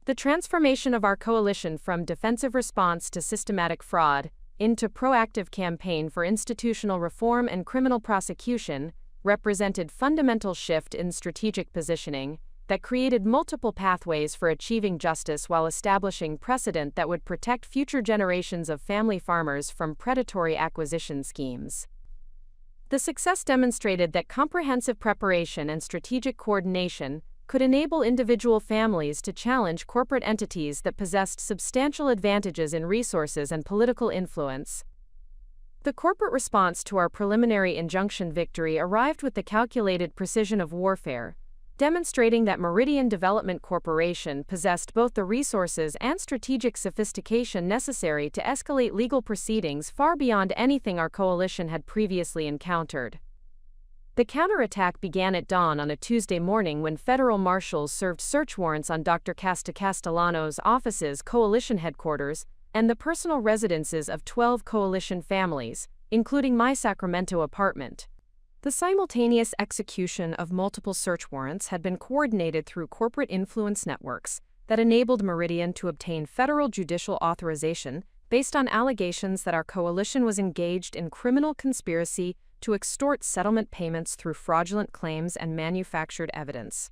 The transformation of our coalition from defensive response to systematic fraud into proactive campaign for institutional reform and criminal prosecution represented fundamental shift in strategic positioning that created multiple pathways for achieving justice while establishing precedent that would protect future generations of family farmers from predatory acquisition schemes. The success demonstrated that comprehensive preparation and strategic coordination could enable individual families to challenge corporate entities that possessed substantial advantages in resources and political influence. The corporate response to our preliminary injunction victory arrived with the calculated precision of warfare, demonstrating that Meridian Development Corporation possessed both the resources and strategic sophistication necessary to escalate legal proceedings far beyond anything our coalition had previously encountered. The counterattack began at dawn on a Tuesday morning when federal marshals served search warrants on Dr. Castellano's office's coalition headquarters and the personal residences of 12 coalition families, including my Sacramento apartment. The simultaneous execution of multiple search warrants had been coordinated through corporate influence networks that enabled Meridian to obtain federal judicial authorization based on allegations that our coalition was engaged in criminal conspiracy to extort settlement payments through fraudulent claims and manufactured evidence.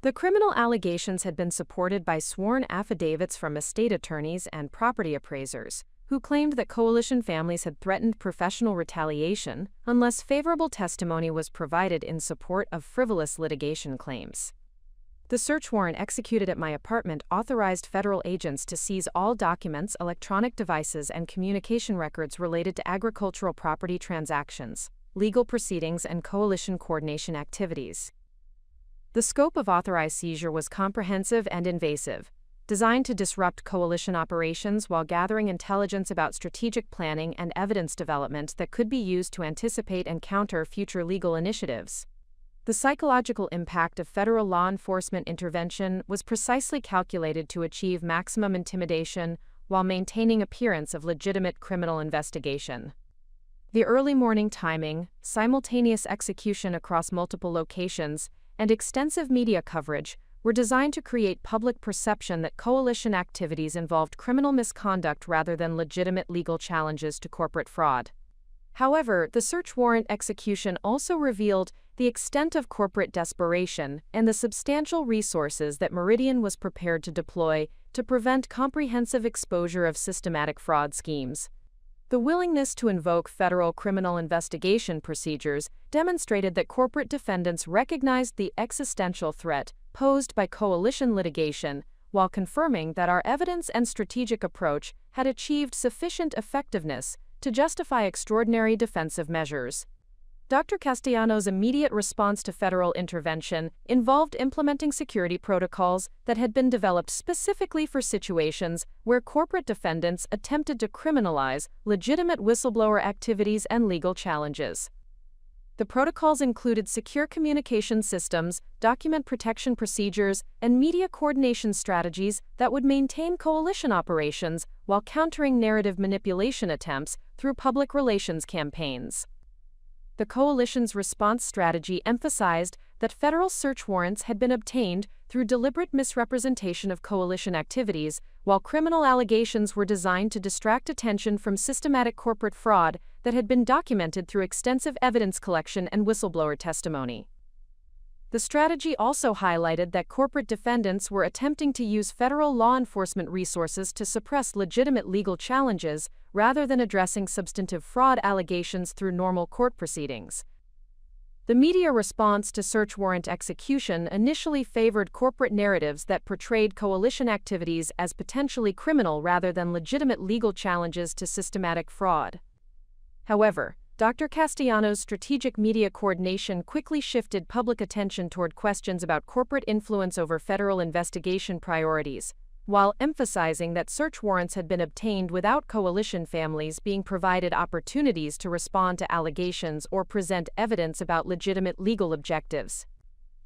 The criminal allegations had been supported by sworn affidavits from estate attorneys and property appraisers, who claimed that coalition families had threatened professional retaliation unless favorable testimony was provided in support of frivolous litigation claims. The search warrant executed at my apartment authorized federal agents to seize all documents, electronic devices, and communication records related to agricultural property transactions, legal proceedings, and coalition coordination activities. The scope of authorized seizure was comprehensive and invasive, designed to disrupt coalition operations while gathering intelligence about strategic planning and evidence development that could be used to anticipate and counter future legal initiatives. The psychological impact of federal law enforcement intervention was precisely calculated to achieve maximum intimidation while maintaining appearance of legitimate criminal investigation. The early morning timing, simultaneous execution across multiple locations, and extensive media coverage were designed to create public perception that coalition activities involved criminal misconduct rather than legitimate legal challenges to corporate fraud. However, the search warrant execution also revealed the extent of corporate desperation, and the substantial resources that Meridian was prepared to deploy to prevent comprehensive exposure of systematic fraud schemes. The willingness to invoke federal criminal investigation procedures demonstrated that corporate defendants recognized the existential threat posed by coalition litigation, while confirming that our evidence and strategic approach had achieved sufficient effectiveness to justify extraordinary defensive measures. Dr. Castellano's immediate response to federal intervention involved implementing security protocols that had been developed specifically for situations where corporate defendants attempted to criminalize legitimate whistleblower activities and legal challenges. The protocols included secure communication systems, document protection procedures, and media coordination strategies that would maintain coalition operations while countering narrative manipulation attempts through public relations campaigns. The coalition's response strategy emphasized that federal search warrants had been obtained through deliberate misrepresentation of coalition activities, while criminal allegations were designed to distract attention from systematic corporate fraud that had been documented through extensive evidence collection and whistleblower testimony. The strategy also highlighted that corporate defendants were attempting to use federal law enforcement resources to suppress legitimate legal challenges rather than addressing substantive fraud allegations through normal court proceedings. The media response to search warrant execution initially favored corporate narratives that portrayed coalition activities as potentially criminal rather than legitimate legal challenges to systematic fraud. However, Dr. Castellano's strategic media coordination quickly shifted public attention toward questions about corporate influence over federal investigation priorities, while emphasizing that search warrants had been obtained without coalition families being provided opportunities to respond to allegations or present evidence about legitimate legal objectives.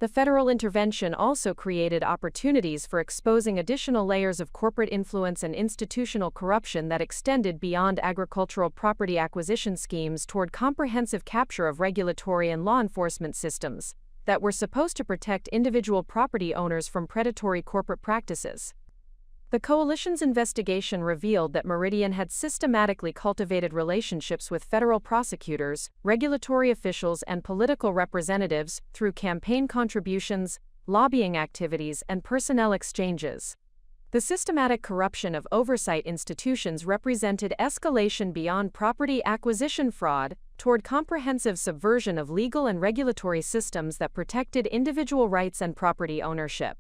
The federal intervention also created opportunities for exposing additional layers of corporate influence and institutional corruption that extended beyond agricultural property acquisition schemes toward comprehensive capture of regulatory and law enforcement systems that were supposed to protect individual property owners from predatory corporate practices. The coalition's investigation revealed that Meridian had systematically cultivated relationships with federal prosecutors, regulatory officials, and political representatives through campaign contributions, lobbying activities, and personnel exchanges. The systematic corruption of oversight institutions represented escalation beyond property acquisition fraud toward comprehensive subversion of legal and regulatory systems that protected individual rights and property ownership.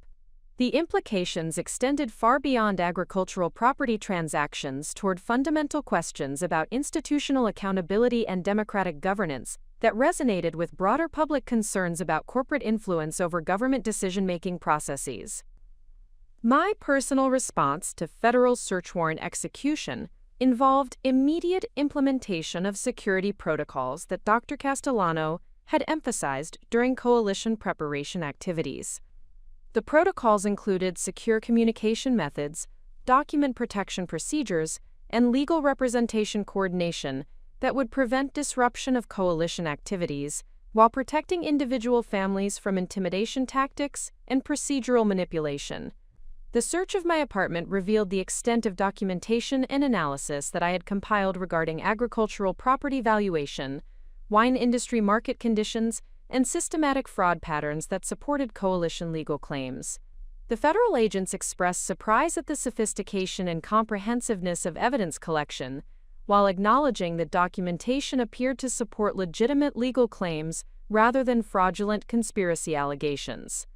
The implications extended far beyond agricultural property transactions toward fundamental questions about institutional accountability and democratic governance that resonated with broader public concerns about corporate influence over government decision-making processes. My personal response to federal search warrant execution involved immediate implementation of security protocols that Dr. Castellano had emphasized during coalition preparation activities. The protocols included secure communication methods, document protection procedures, and legal representation coordination that would prevent disruption of coalition activities while protecting individual families from intimidation tactics and procedural manipulation. The search of my apartment revealed the extent of documentation and analysis that I had compiled regarding agricultural property valuation, wine industry market conditions, and systematic fraud patterns that supported coalition legal claims. The federal agents expressed surprise at the sophistication and comprehensiveness of evidence collection, while acknowledging that documentation appeared to support legitimate legal claims rather than fraudulent conspiracy allegations.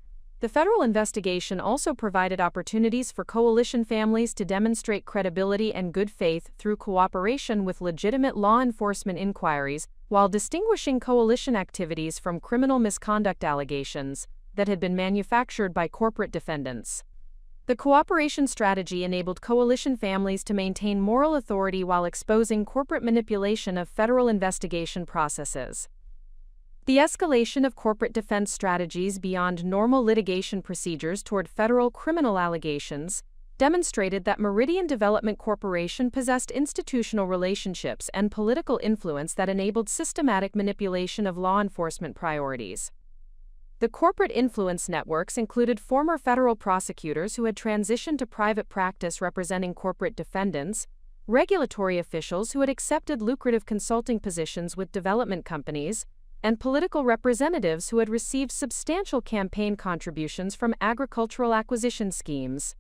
The federal investigation also provided opportunities for coalition families to demonstrate credibility and good faith through cooperation with legitimate law enforcement inquiries, while distinguishing coalition activities from criminal misconduct allegations that had been manufactured by corporate defendants. The cooperation strategy enabled coalition families to maintain moral authority while exposing corporate manipulation of federal investigation processes. The escalation of corporate defense strategies beyond normal litigation procedures toward federal criminal allegations demonstrated that Meridian Development Corporation possessed institutional relationships and political influence that enabled systematic manipulation of law enforcement priorities. The corporate influence networks included former federal prosecutors who had transitioned to private practice representing corporate defendants, regulatory officials who had accepted lucrative consulting positions with development companies, and political representatives who had received substantial campaign contributions from agricultural acquisition schemes.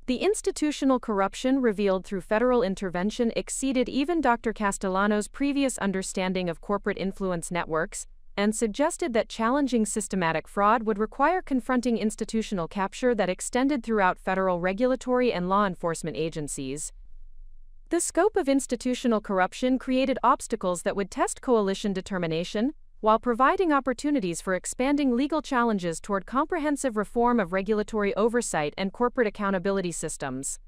The institutional corruption revealed through federal intervention exceeded even Dr. Castellano's previous understanding of corporate influence networks, and suggested that challenging systematic fraud would require confronting institutional capture that extended throughout federal regulatory and law enforcement agencies. The scope of institutional corruption created obstacles that would test coalition determination, while providing opportunities for expanding legal challenges toward comprehensive reform of regulatory oversight and corporate accountability systems.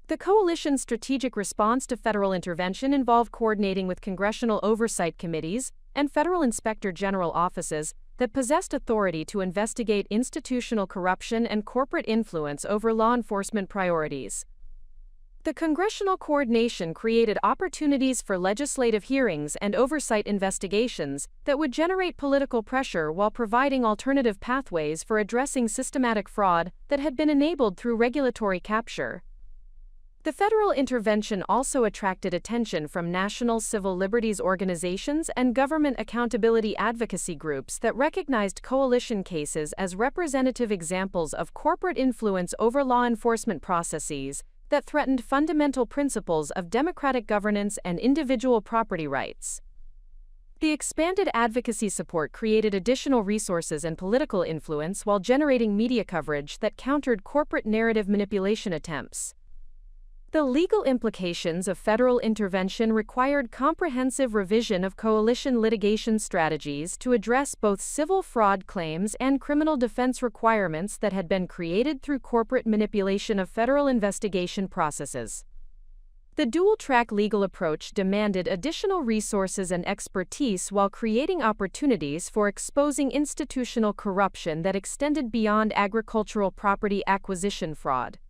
The coalition's strategic response to federal intervention involved coordinating with congressional oversight committees and federal inspector general offices that possessed authority to investigate institutional corruption and corporate influence over law enforcement priorities. The congressional coordination created opportunities for legislative hearings and oversight investigations that would generate political pressure while providing alternative pathways for addressing systematic fraud that had been enabled through regulatory capture. The federal intervention also attracted attention from national civil liberties organizations and government accountability advocacy groups that recognized coalition cases as representative examples of corporate influence over law enforcement processes that threatened fundamental principles of democratic governance and individual property rights. The expanded advocacy support created additional resources and political influence while generating media coverage that countered corporate narrative manipulation attempts. The legal implications of federal intervention required comprehensive revision of coalition litigation strategies to address both civil fraud claims and criminal defense requirements that had been created through corporate manipulation of federal investigation processes. The dual-track legal approach demanded additional resources and expertise while creating opportunities for exposing institutional corruption that extended beyond agricultural property acquisition fraud.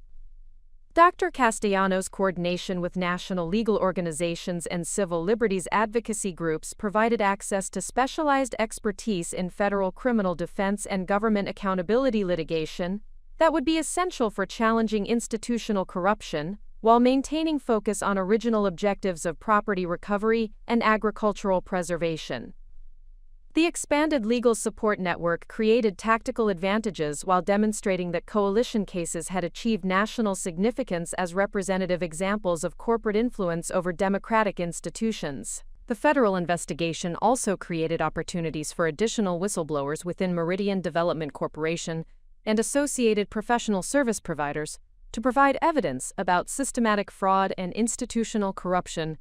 Dr. Castellano's coordination with national legal organizations and civil liberties advocacy groups provided access to specialized expertise in federal criminal defense and government accountability litigation that would be essential for challenging institutional corruption, while maintaining focus on original objectives of property recovery and agricultural preservation. The expanded legal support network created tactical advantages while demonstrating that coalition cases had achieved national significance as representative examples of corporate influence over democratic institutions. The federal investigation also created opportunities for additional whistleblowers within Meridian Development Corporation and associated professional service providers to provide evidence about systematic fraud and institutional corruption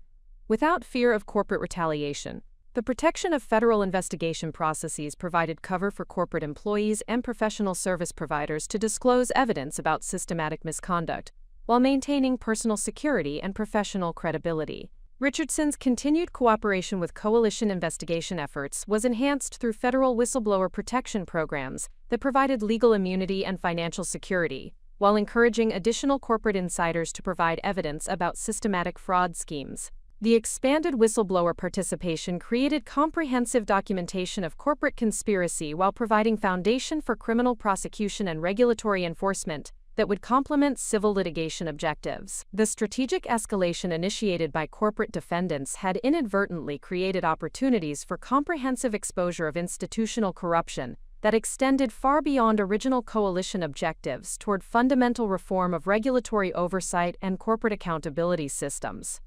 without fear of corporate retaliation. The protection of federal investigation processes provided cover for corporate employees and professional service providers to disclose evidence about systematic misconduct, while maintaining personal security and professional credibility. Richardson's continued cooperation with coalition investigation efforts was enhanced through federal whistleblower protection programs that provided legal immunity and financial security, while encouraging additional corporate insiders to provide evidence about systematic fraud schemes. The expanded whistleblower participation created comprehensive documentation of corporate conspiracy while providing foundation for criminal prosecution and regulatory enforcement that would complement civil litigation objectives. The strategic escalation initiated by corporate defendants had inadvertently created opportunities for comprehensive exposure of institutional corruption that extended far beyond original coalition objectives toward fundamental reform of regulatory oversight and corporate accountability systems.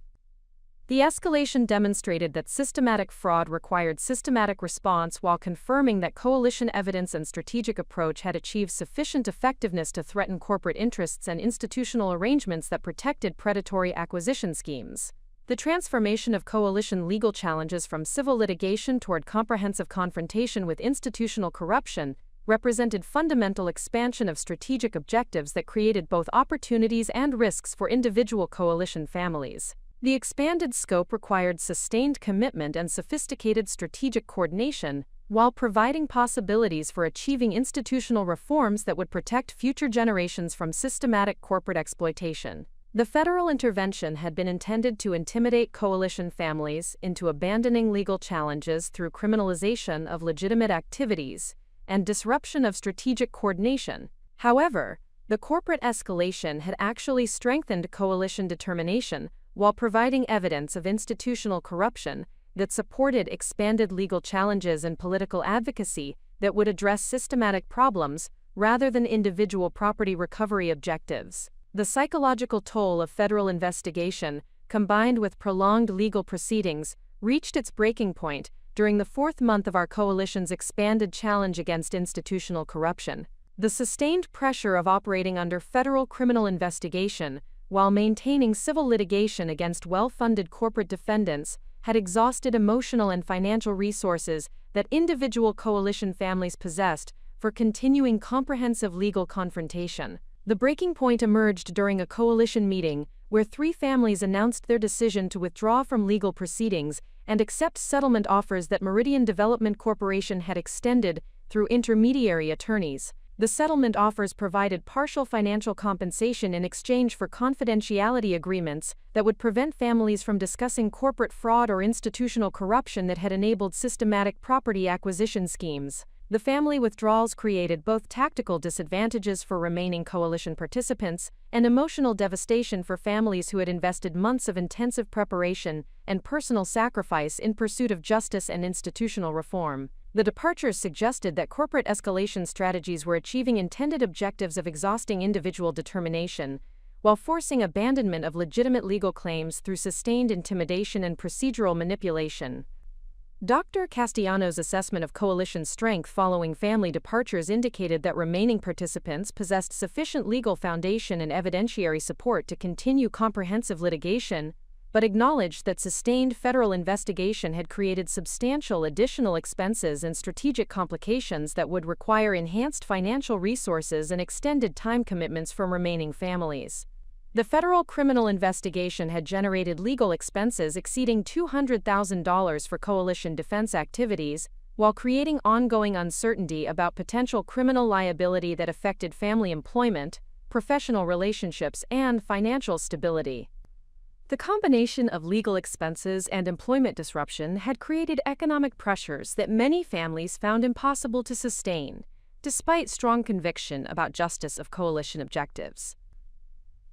The escalation demonstrated that systematic fraud required systematic response while confirming that coalition evidence and strategic approach had achieved sufficient effectiveness to threaten corporate interests and institutional arrangements that protected predatory acquisition schemes. The transformation of coalition legal challenges from civil litigation toward comprehensive confrontation with institutional corruption represented fundamental expansion of strategic objectives that created both opportunities and risks for individual coalition families. The expanded scope required sustained commitment and sophisticated strategic coordination, while providing possibilities for achieving institutional reforms that would protect future generations from systematic corporate exploitation. The federal intervention had been intended to intimidate coalition families into abandoning legal challenges through criminalization of legitimate activities and disruption of strategic coordination. However, the corporate escalation had actually strengthened coalition determination while providing evidence of institutional corruption that supported expanded legal challenges and political advocacy that would address systematic problems rather than individual property recovery objectives. The psychological toll of federal investigation, combined with prolonged legal proceedings, reached its breaking point during the fourth month of our coalition's expanded challenge against institutional corruption. The sustained pressure of operating under federal criminal investigation while maintaining civil litigation against well-funded corporate defendants had exhausted emotional and financial resources that individual coalition families possessed for continuing comprehensive legal confrontation. The breaking point emerged during a coalition meeting where 3 families announced their decision to withdraw from legal proceedings and accept settlement offers that Meridian Development Corporation had extended through intermediary attorneys. The settlement offers provided partial financial compensation in exchange for confidentiality agreements that would prevent families from discussing corporate fraud or institutional corruption that had enabled systematic property acquisition schemes. The family withdrawals created both tactical disadvantages for remaining coalition participants and emotional devastation for families who had invested months of intensive preparation and personal sacrifice in pursuit of justice and institutional reform. The departures suggested that corporate escalation strategies were achieving intended objectives of exhausting individual determination, while forcing abandonment of legitimate legal claims through sustained intimidation and procedural manipulation. Dr. Castellano's assessment of coalition strength following family departures indicated that remaining participants possessed sufficient legal foundation and evidentiary support to continue comprehensive litigation, but acknowledged that sustained federal investigation had created substantial additional expenses and strategic complications that would require enhanced financial resources and extended time commitments from remaining families. The federal criminal investigation had generated legal expenses exceeding $200,000 for coalition defense activities, while creating ongoing uncertainty about potential criminal liability that affected family employment, professional relationships, and financial stability. The combination of legal expenses and employment disruption had created economic pressures that many families found impossible to sustain, despite strong conviction about justice of coalition objectives.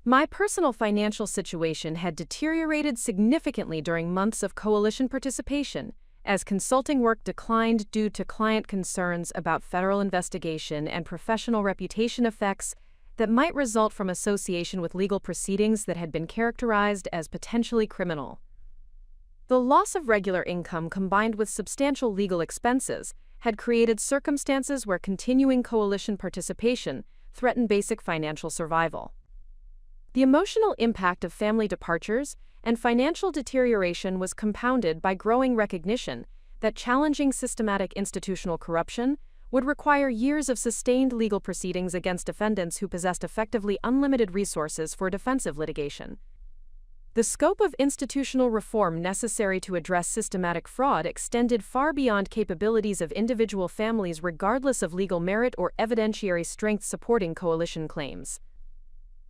My personal financial situation had deteriorated significantly during months of coalition participation, as consulting work declined due to client concerns about federal investigation and professional reputation effects that might result from association with legal proceedings that had been characterized as potentially criminal. The loss of regular income combined with substantial legal expenses had created circumstances where continuing coalition participation threatened basic financial survival. The emotional impact of family departures and financial deterioration was compounded by growing recognition that challenging systematic institutional corruption would require years of sustained legal proceedings against defendants who possessed effectively unlimited resources for defensive litigation. The scope of institutional reform necessary to address systematic fraud extended far beyond capabilities of individual families regardless of legal merit or evidentiary strength supporting coalition claims.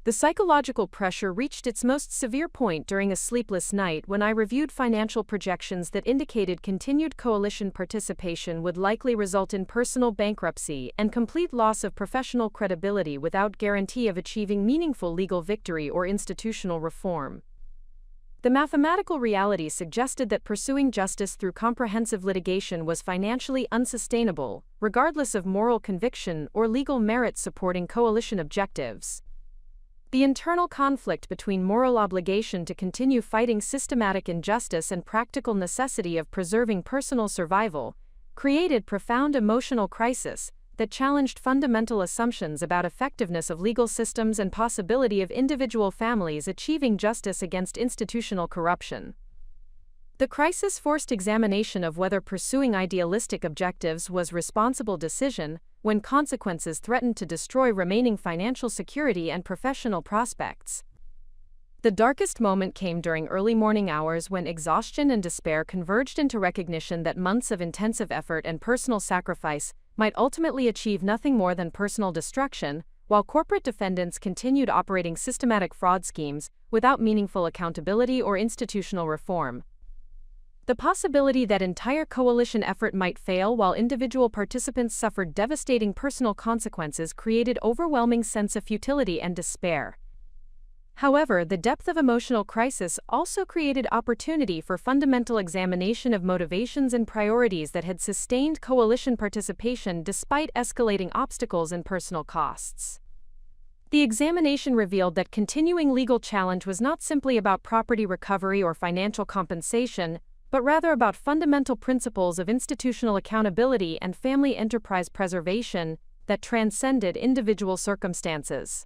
The psychological pressure reached its most severe point during a sleepless night when I reviewed financial projections that indicated continued coalition participation would likely result in personal bankruptcy and complete loss of professional credibility without guarantee of achieving meaningful legal victory or institutional reform. The mathematical reality suggested that pursuing justice through comprehensive litigation was financially unsustainable, regardless of moral conviction or legal merit supporting coalition objectives. The internal conflict between moral obligation to continue fighting systematic injustice and practical necessity of preserving personal survival created profound emotional crisis that challenged fundamental assumptions about effectiveness of legal systems and possibility of individual families achieving justice against institutional corruption. The crisis forced examination of whether pursuing idealistic objectives was a responsible decision when consequences threatened to destroy remaining financial security and professional prospects. The darkest moment came during early morning hours when exhaustion and despair converged into recognition that months of intensive effort and personal sacrifice might ultimately achieve nothing more than personal destruction, while corporate defendants continued operating systematic fraud schemes without meaningful accountability or institutional reform. The possibility that entire coalition effort might fail while individual participants suffered devastating personal consequences created overwhelming sense of futility and despair. However, the depth of emotional crisis also created opportunity for fundamental examination of motivations and priorities that had sustained coalition participation despite escalating obstacles and personal costs. The examination revealed that continuing legal challenge was not simply about property recovery or financial compensation, but rather about fundamental principles of institutional accountability and family enterprise preservation that transcended individual circumstances.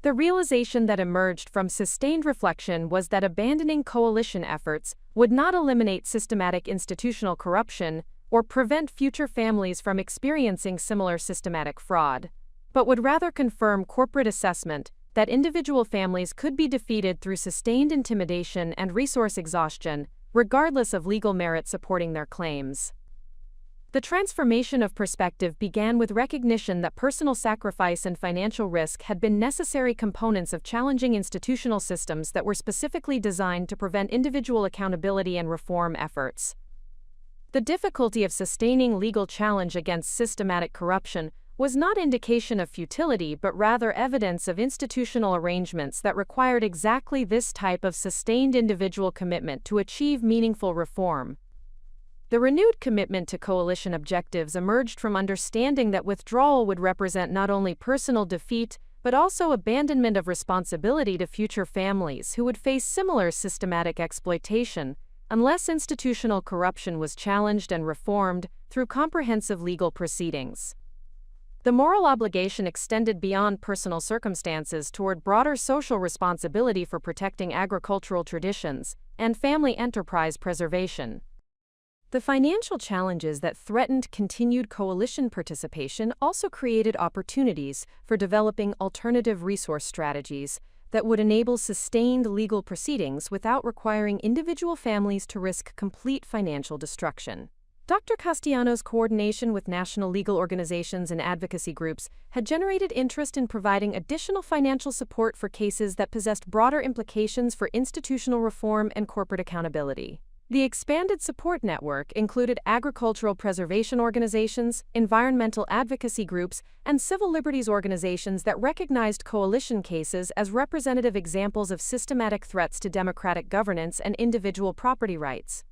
The realization that emerged from sustained reflection was that abandoning coalition efforts would not eliminate systematic institutional corruption or prevent future families from experiencing similar systematic fraud, but would rather confirm corporate assessment that individual families could be defeated through sustained intimidation and resource exhaustion, regardless of legal merit supporting their claims. The transformation of perspective began with recognition that personal sacrifice and financial risk had been necessary components of challenging institutional systems that were specifically designed to prevent individual accountability and reform efforts. The difficulty of sustaining legal challenge against systematic corruption was not indication of futility but rather evidence of institutional arrangements that required exactly this type of sustained individual commitment to achieve meaningful reform. The renewed commitment to coalition objectives emerged from understanding that withdrawal would represent not only personal defeat but also abandonment of responsibility to future families who would face similar systematic exploitation unless institutional corruption was challenged and reformed through comprehensive legal proceedings. The moral obligation extended beyond personal circumstances toward broader social responsibility for protecting agricultural traditions and family enterprise preservation. The financial challenges that threatened continued coalition participation also created opportunities for developing alternative resource strategies that would enable sustained legal proceedings without requiring individual families to risk complete financial destruction. Dr. Castellano's coordination with national legal organizations and advocacy groups had generated interest in providing additional financial support for cases that possessed broader implications for institutional reform and corporate accountability. The expanded support network included agricultural preservation organizations, environmental advocacy groups, and civil liberties organizations that recognized coalition cases as representative examples of systematic threats to democratic governance and individual property rights.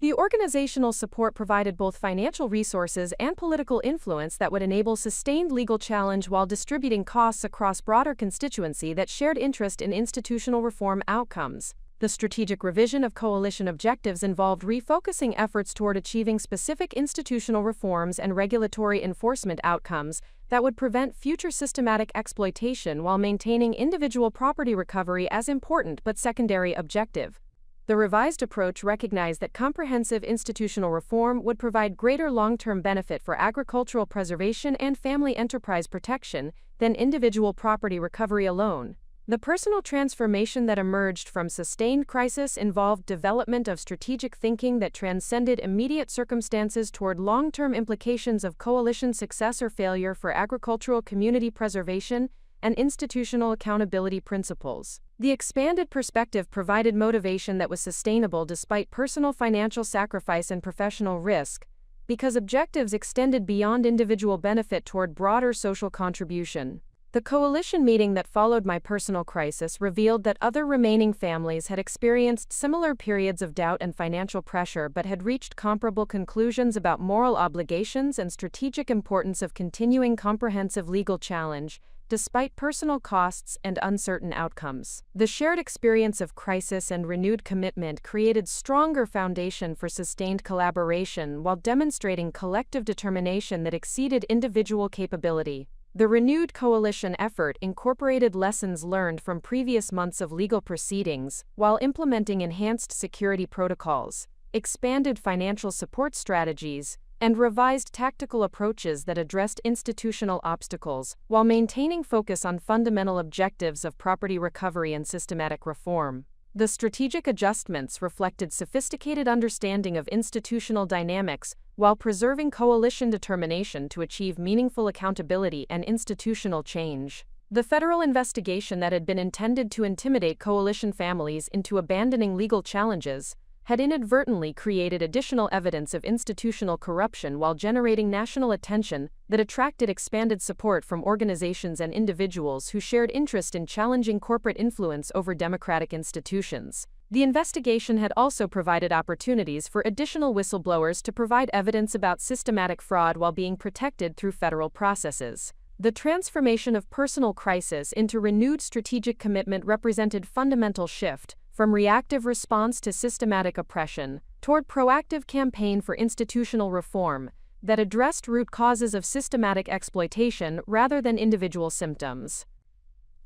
The organizational support provided both financial resources and political influence that would enable sustained legal challenge while distributing costs across broader constituency that shared interest in institutional reform outcomes. The strategic revision of coalition objectives involved refocusing efforts toward achieving specific institutional reforms and regulatory enforcement outcomes that would prevent future systematic exploitation while maintaining individual property recovery as important but secondary objective. The revised approach recognized that comprehensive institutional reform would provide greater long-term benefit for agricultural preservation and family enterprise protection than individual property recovery alone. The personal transformation that emerged from sustained crisis involved development of strategic thinking that transcended immediate circumstances toward long-term implications of coalition success or failure for agricultural community preservation and institutional accountability principles. The expanded perspective provided motivation that was sustainable despite personal financial sacrifice and professional risk, because objectives extended beyond individual benefit toward broader social contribution. The coalition meeting that followed my personal crisis revealed that other remaining families had experienced similar periods of doubt and financial pressure but had reached comparable conclusions about moral obligations and strategic importance of continuing comprehensive legal challenge, despite personal costs and uncertain outcomes. The shared experience of crisis and renewed commitment created stronger foundation for sustained collaboration while demonstrating collective determination that exceeded individual capability. The renewed coalition effort incorporated lessons learned from previous months of legal proceedings while implementing enhanced security protocols, expanded financial support strategies, and revised tactical approaches that addressed institutional obstacles while maintaining focus on fundamental objectives of property recovery and systematic reform. The strategic adjustments reflected sophisticated understanding of institutional dynamics while preserving coalition determination to achieve meaningful accountability and institutional change. The federal investigation that had been intended to intimidate coalition families into abandoning legal challenges had inadvertently created additional evidence of institutional corruption while generating national attention that attracted expanded support from organizations and individuals who shared interest in challenging corporate influence over democratic institutions. The investigation had also provided opportunities for additional whistleblowers to provide evidence about systematic fraud while being protected through federal processes. The transformation of personal crisis into renewed strategic commitment represented fundamental shift from reactive response to systematic oppression toward proactive campaign for institutional reform that addressed root causes of systematic exploitation rather than individual symptoms.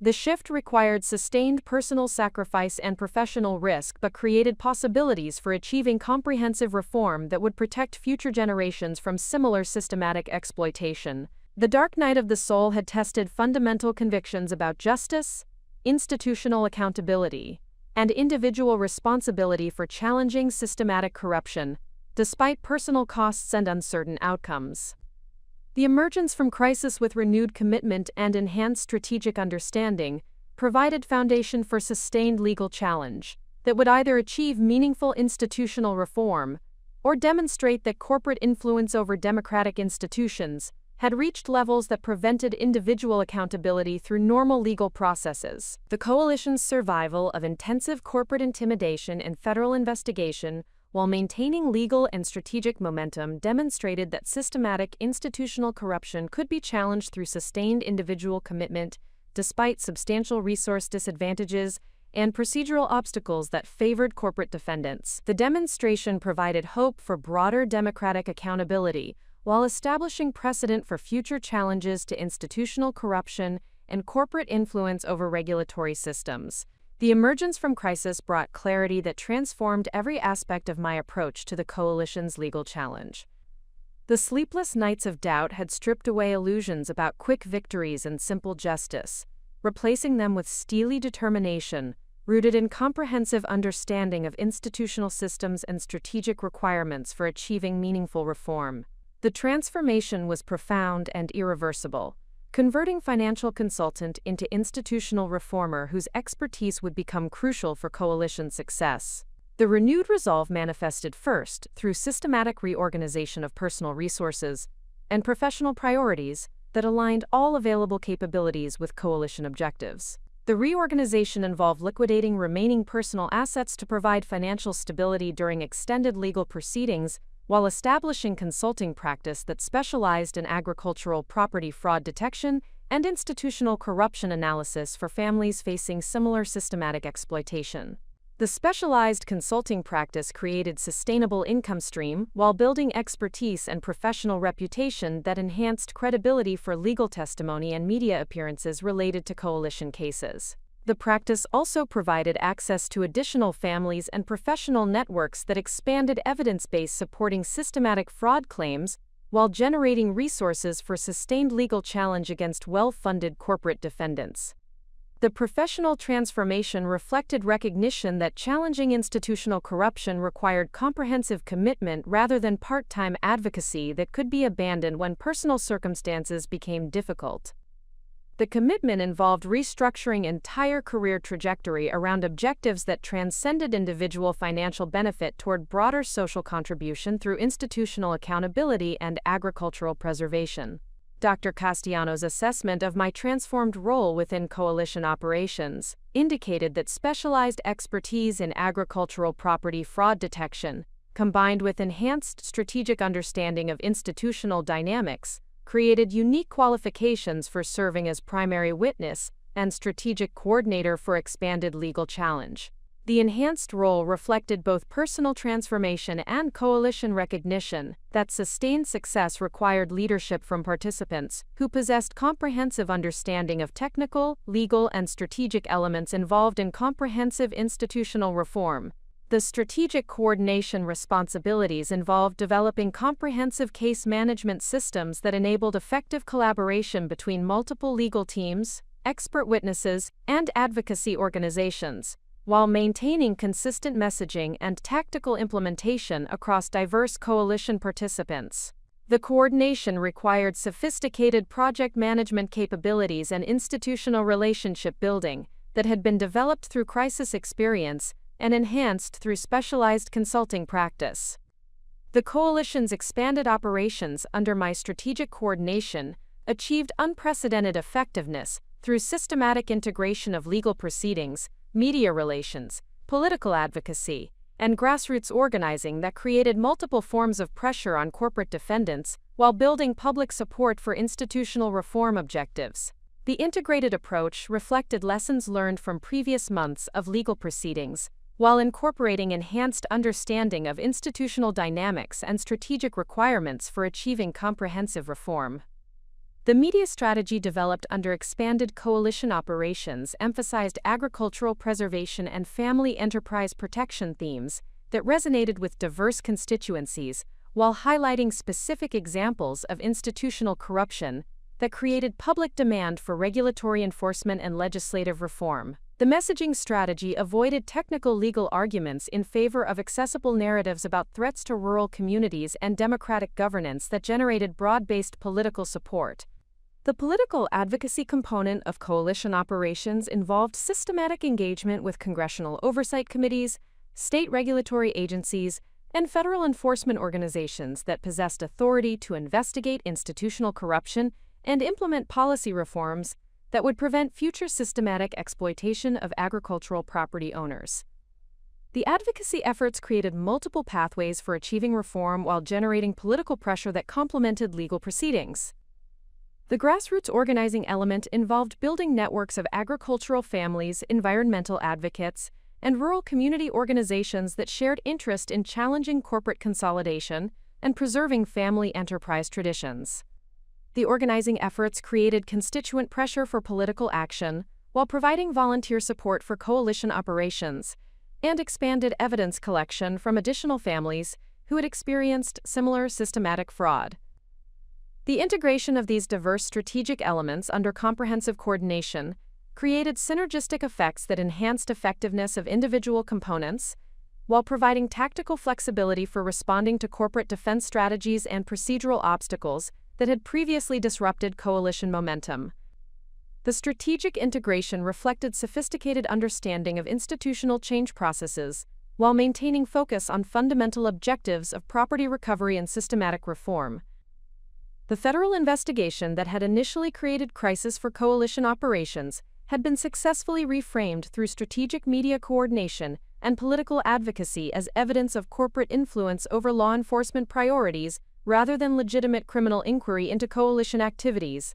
The shift required sustained personal sacrifice and professional risk but created possibilities for achieving comprehensive reform that would protect future generations from similar systematic exploitation. The dark night of the soul had tested fundamental convictions about justice, institutional accountability, and individual responsibility for challenging systematic corruption, despite personal costs and uncertain outcomes. The emergence from crisis with renewed commitment and enhanced strategic understanding provided foundation for sustained legal challenge that would either achieve meaningful institutional reform or demonstrate that corporate influence over democratic institutions had reached levels that prevented individual accountability through normal legal processes. The coalition's survival of intensive corporate intimidation and federal investigation while maintaining legal and strategic momentum demonstrated that systematic institutional corruption could be challenged through sustained individual commitment, despite substantial resource disadvantages and procedural obstacles that favored corporate defendants. The demonstration provided hope for broader democratic accountability, while establishing precedent for future challenges to institutional corruption and corporate influence over regulatory systems. The emergence from crisis brought clarity that transformed every aspect of my approach to the coalition's legal challenge. The sleepless nights of doubt had stripped away illusions about quick victories and simple justice, replacing them with steely determination, rooted in comprehensive understanding of institutional systems and strategic requirements for achieving meaningful reform. The transformation was profound and irreversible, converting financial consultant into institutional reformer whose expertise would become crucial for coalition success. The renewed resolve manifested first through systematic reorganization of personal resources and professional priorities that aligned all available capabilities with coalition objectives. The reorganization involved liquidating remaining personal assets to provide financial stability during extended legal proceedings, while establishing consulting practice that specialized in agricultural property fraud detection and institutional corruption analysis for families facing similar systematic exploitation. The specialized consulting practice created sustainable income stream while building expertise and professional reputation that enhanced credibility for legal testimony and media appearances related to coalition cases. The practice also provided access to additional families and professional networks that expanded evidence base supporting systematic fraud claims while generating resources for sustained legal challenge against well-funded corporate defendants. The professional transformation reflected recognition that challenging institutional corruption required comprehensive commitment rather than part-time advocacy that could be abandoned when personal circumstances became difficult. The commitment involved restructuring entire career trajectory around objectives that transcended individual financial benefit toward broader social contribution through institutional accountability and agricultural preservation. Dr. Castellano's assessment of my transformed role within coalition operations indicated that specialized expertise in agricultural property fraud detection, combined with enhanced strategic understanding of institutional dynamics, created unique qualifications for serving as primary witness and strategic coordinator for expanded legal challenge. The enhanced role reflected both personal transformation and coalition recognition that sustained success required leadership from participants who possessed comprehensive understanding of technical, legal, and strategic elements involved in comprehensive institutional reform. The strategic coordination responsibilities involved developing comprehensive case management systems that enabled effective collaboration between multiple legal teams, expert witnesses, and advocacy organizations, while maintaining consistent messaging and tactical implementation across diverse coalition participants. The coordination required sophisticated project management capabilities and institutional relationship building that had been developed through crisis experience and enhanced through specialized consulting practice. The coalition's expanded operations under my strategic coordination achieved unprecedented effectiveness through systematic integration of legal proceedings, media relations, political advocacy, and grassroots organizing that created multiple forms of pressure on corporate defendants while building public support for institutional reform objectives. The integrated approach reflected lessons learned from previous months of legal proceedings, while incorporating enhanced understanding of institutional dynamics and strategic requirements for achieving comprehensive reform. The media strategy developed under expanded coalition operations emphasized agricultural preservation and family enterprise protection themes that resonated with diverse constituencies, while highlighting specific examples of institutional corruption that created public demand for regulatory enforcement and legislative reform. The messaging strategy avoided technical legal arguments in favor of accessible narratives about threats to rural communities and democratic governance that generated broad-based political support. The political advocacy component of coalition operations involved systematic engagement with congressional oversight committees, state regulatory agencies, and federal enforcement organizations that possessed authority to investigate institutional corruption and implement policy reforms that would prevent future systematic exploitation of agricultural property owners. The advocacy efforts created multiple pathways for achieving reform while generating political pressure that complemented legal proceedings. The grassroots organizing element involved building networks of agricultural families, environmental advocates, and rural community organizations that shared interest in challenging corporate consolidation and preserving family enterprise traditions. The organizing efforts created constituent pressure for political action while providing volunteer support for coalition operations and expanded evidence collection from additional families who had experienced similar systematic fraud. The integration of these diverse strategic elements under comprehensive coordination created synergistic effects that enhanced effectiveness of individual components, while providing tactical flexibility for responding to corporate defense strategies and procedural obstacles that had previously disrupted coalition momentum. The strategic integration reflected sophisticated understanding of institutional change processes, while maintaining focus on fundamental objectives of property recovery and systematic reform. The federal investigation that had initially created crisis for coalition operations had been successfully reframed through strategic media coordination and political advocacy as evidence of corporate influence over law enforcement priorities rather than legitimate criminal inquiry into coalition activities.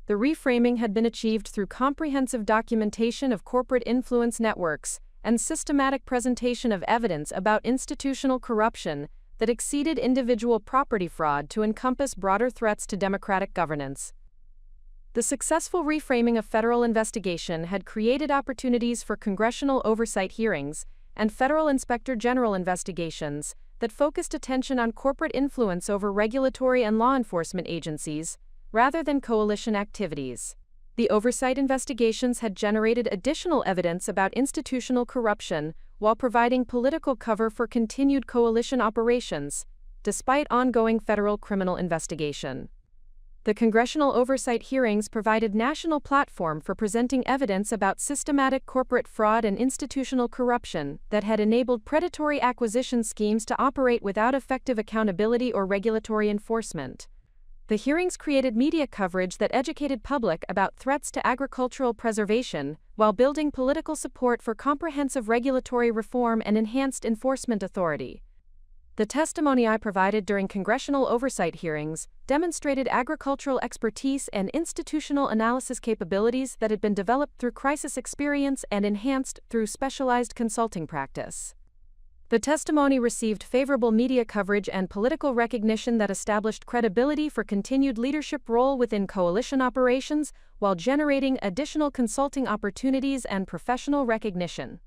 The reframing had been achieved through comprehensive documentation of corporate influence networks and systematic presentation of evidence about institutional corruption that exceeded individual property fraud to encompass broader threats to democratic governance. The successful reframing of federal investigation had created opportunities for congressional oversight hearings and federal inspector general investigations that focused attention on corporate influence over regulatory and law enforcement agencies, rather than coalition activities. The oversight investigations had generated additional evidence about institutional corruption while providing political cover for continued coalition operations, despite ongoing federal criminal investigation. The congressional oversight hearings provided national platform for presenting evidence about systematic corporate fraud and institutional corruption that had enabled predatory acquisition schemes to operate without effective accountability or regulatory enforcement. The hearings created media coverage that educated public about threats to agricultural preservation, while building political support for comprehensive regulatory reform and enhanced enforcement authority. The testimony I provided during congressional oversight hearings demonstrated agricultural expertise and institutional analysis capabilities that had been developed through crisis experience and enhanced through specialized consulting practice. The testimony received favorable media coverage and political recognition that established credibility for continued leadership role within coalition operations while generating additional consulting opportunities and professional recognition.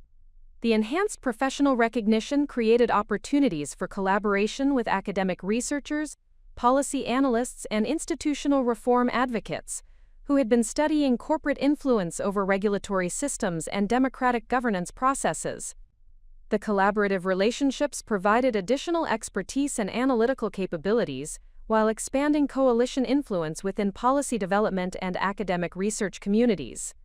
The enhanced professional recognition created opportunities for collaboration with academic researchers, policy analysts, and institutional reform advocates who had been studying corporate influence over regulatory systems and democratic governance processes. The collaborative relationships provided additional expertise and analytical capabilities, while expanding coalition influence within policy development and academic research communities.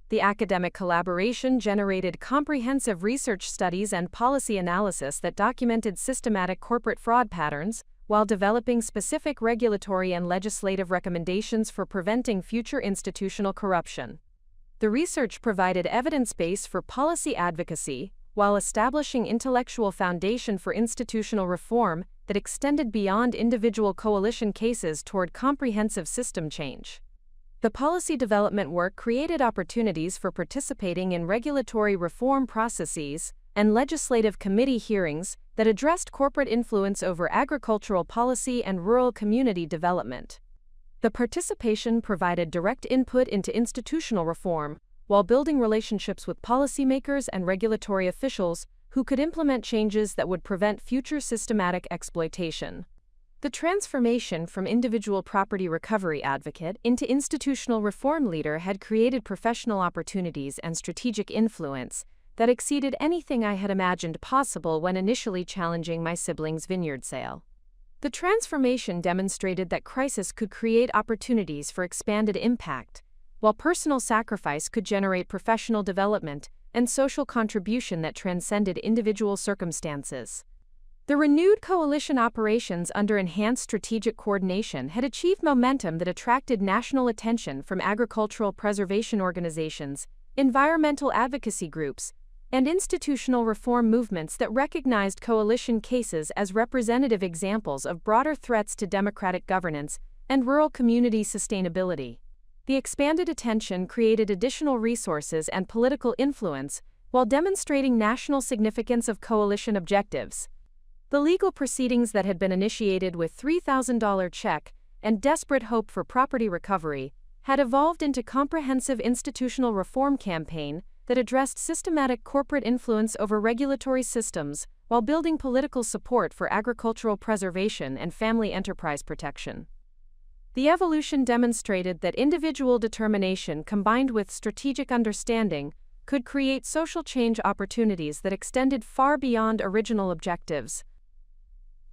The academic collaboration generated comprehensive research studies and policy analysis that documented systematic corporate fraud patterns, while developing specific regulatory and legislative recommendations for preventing future institutional corruption. The research provided evidence base for policy advocacy, while establishing intellectual foundation for institutional reform that extended beyond individual coalition cases toward comprehensive system change. The policy development work created opportunities for participating in regulatory reform processes and legislative committee hearings that addressed corporate influence over agricultural policy and rural community development. The participation provided direct input into institutional reform, while building relationships with policymakers and regulatory officials who could implement changes that would prevent future systematic exploitation. The transformation from individual property recovery advocate into institutional reform leader had created professional opportunities and strategic influence that exceeded anything I had imagined possible when initially challenging my siblings' vineyard sale. The transformation demonstrated that crisis could create opportunities for expanded impact, while personal sacrifice could generate professional development and social contribution that transcended individual circumstances. The renewed coalition operations under enhanced strategic coordination had achieved momentum that attracted national attention from agricultural preservation organizations, environmental advocacy groups, and institutional reform movements that recognized coalition cases as representative examples of broader threats to democratic governance and rural community sustainability. The expanded attention created additional resources and political influence while demonstrating national significance of coalition objectives. The legal proceedings that had been initiated with $3,000 check and desperate hope for property recovery had evolved into comprehensive institutional reform campaign that addressed systematic corporate influence over regulatory systems while building political support for agricultural preservation and family enterprise protection. The evolution demonstrated that individual determination combined with strategic understanding could create social change opportunities that extended far beyond original objectives.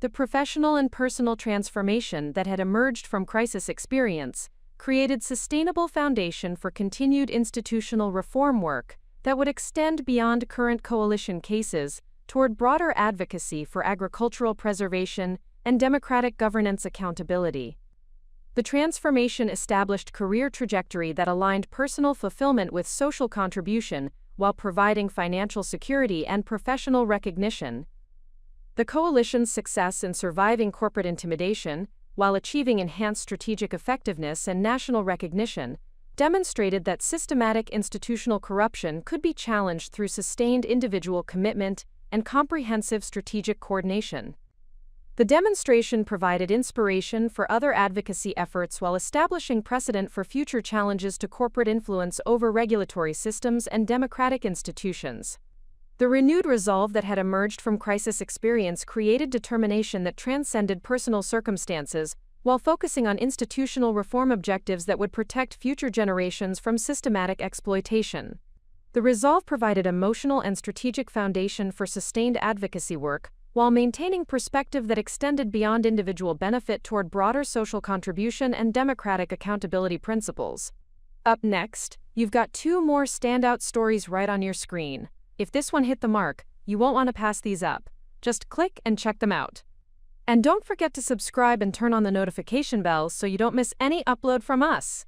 The professional and personal transformation that had emerged from crisis experience created sustainable foundation for continued institutional reform work that would extend beyond current coalition cases toward broader advocacy for agricultural preservation and democratic governance accountability. The transformation established career trajectory that aligned personal fulfillment with social contribution while providing financial security and professional recognition. The coalition's success in surviving corporate intimidation, while achieving enhanced strategic effectiveness and national recognition, demonstrated that systematic institutional corruption could be challenged through sustained individual commitment and comprehensive strategic coordination. The demonstration provided inspiration for other advocacy efforts while establishing precedent for future challenges to corporate influence over regulatory systems and democratic institutions. The renewed resolve that had emerged from crisis experience created determination that transcended personal circumstances while focusing on institutional reform objectives that would protect future generations from systematic exploitation. The resolve provided emotional and strategic foundation for sustained advocacy work, while maintaining perspective that extended beyond individual benefit toward broader social contribution and democratic accountability principles. Up next, you've got two more standout stories right on your screen. If this one hit the mark, you won't want to pass these up. Just click and check them out. And don't forget to subscribe and turn on the notification bell so you don't miss any upload from us.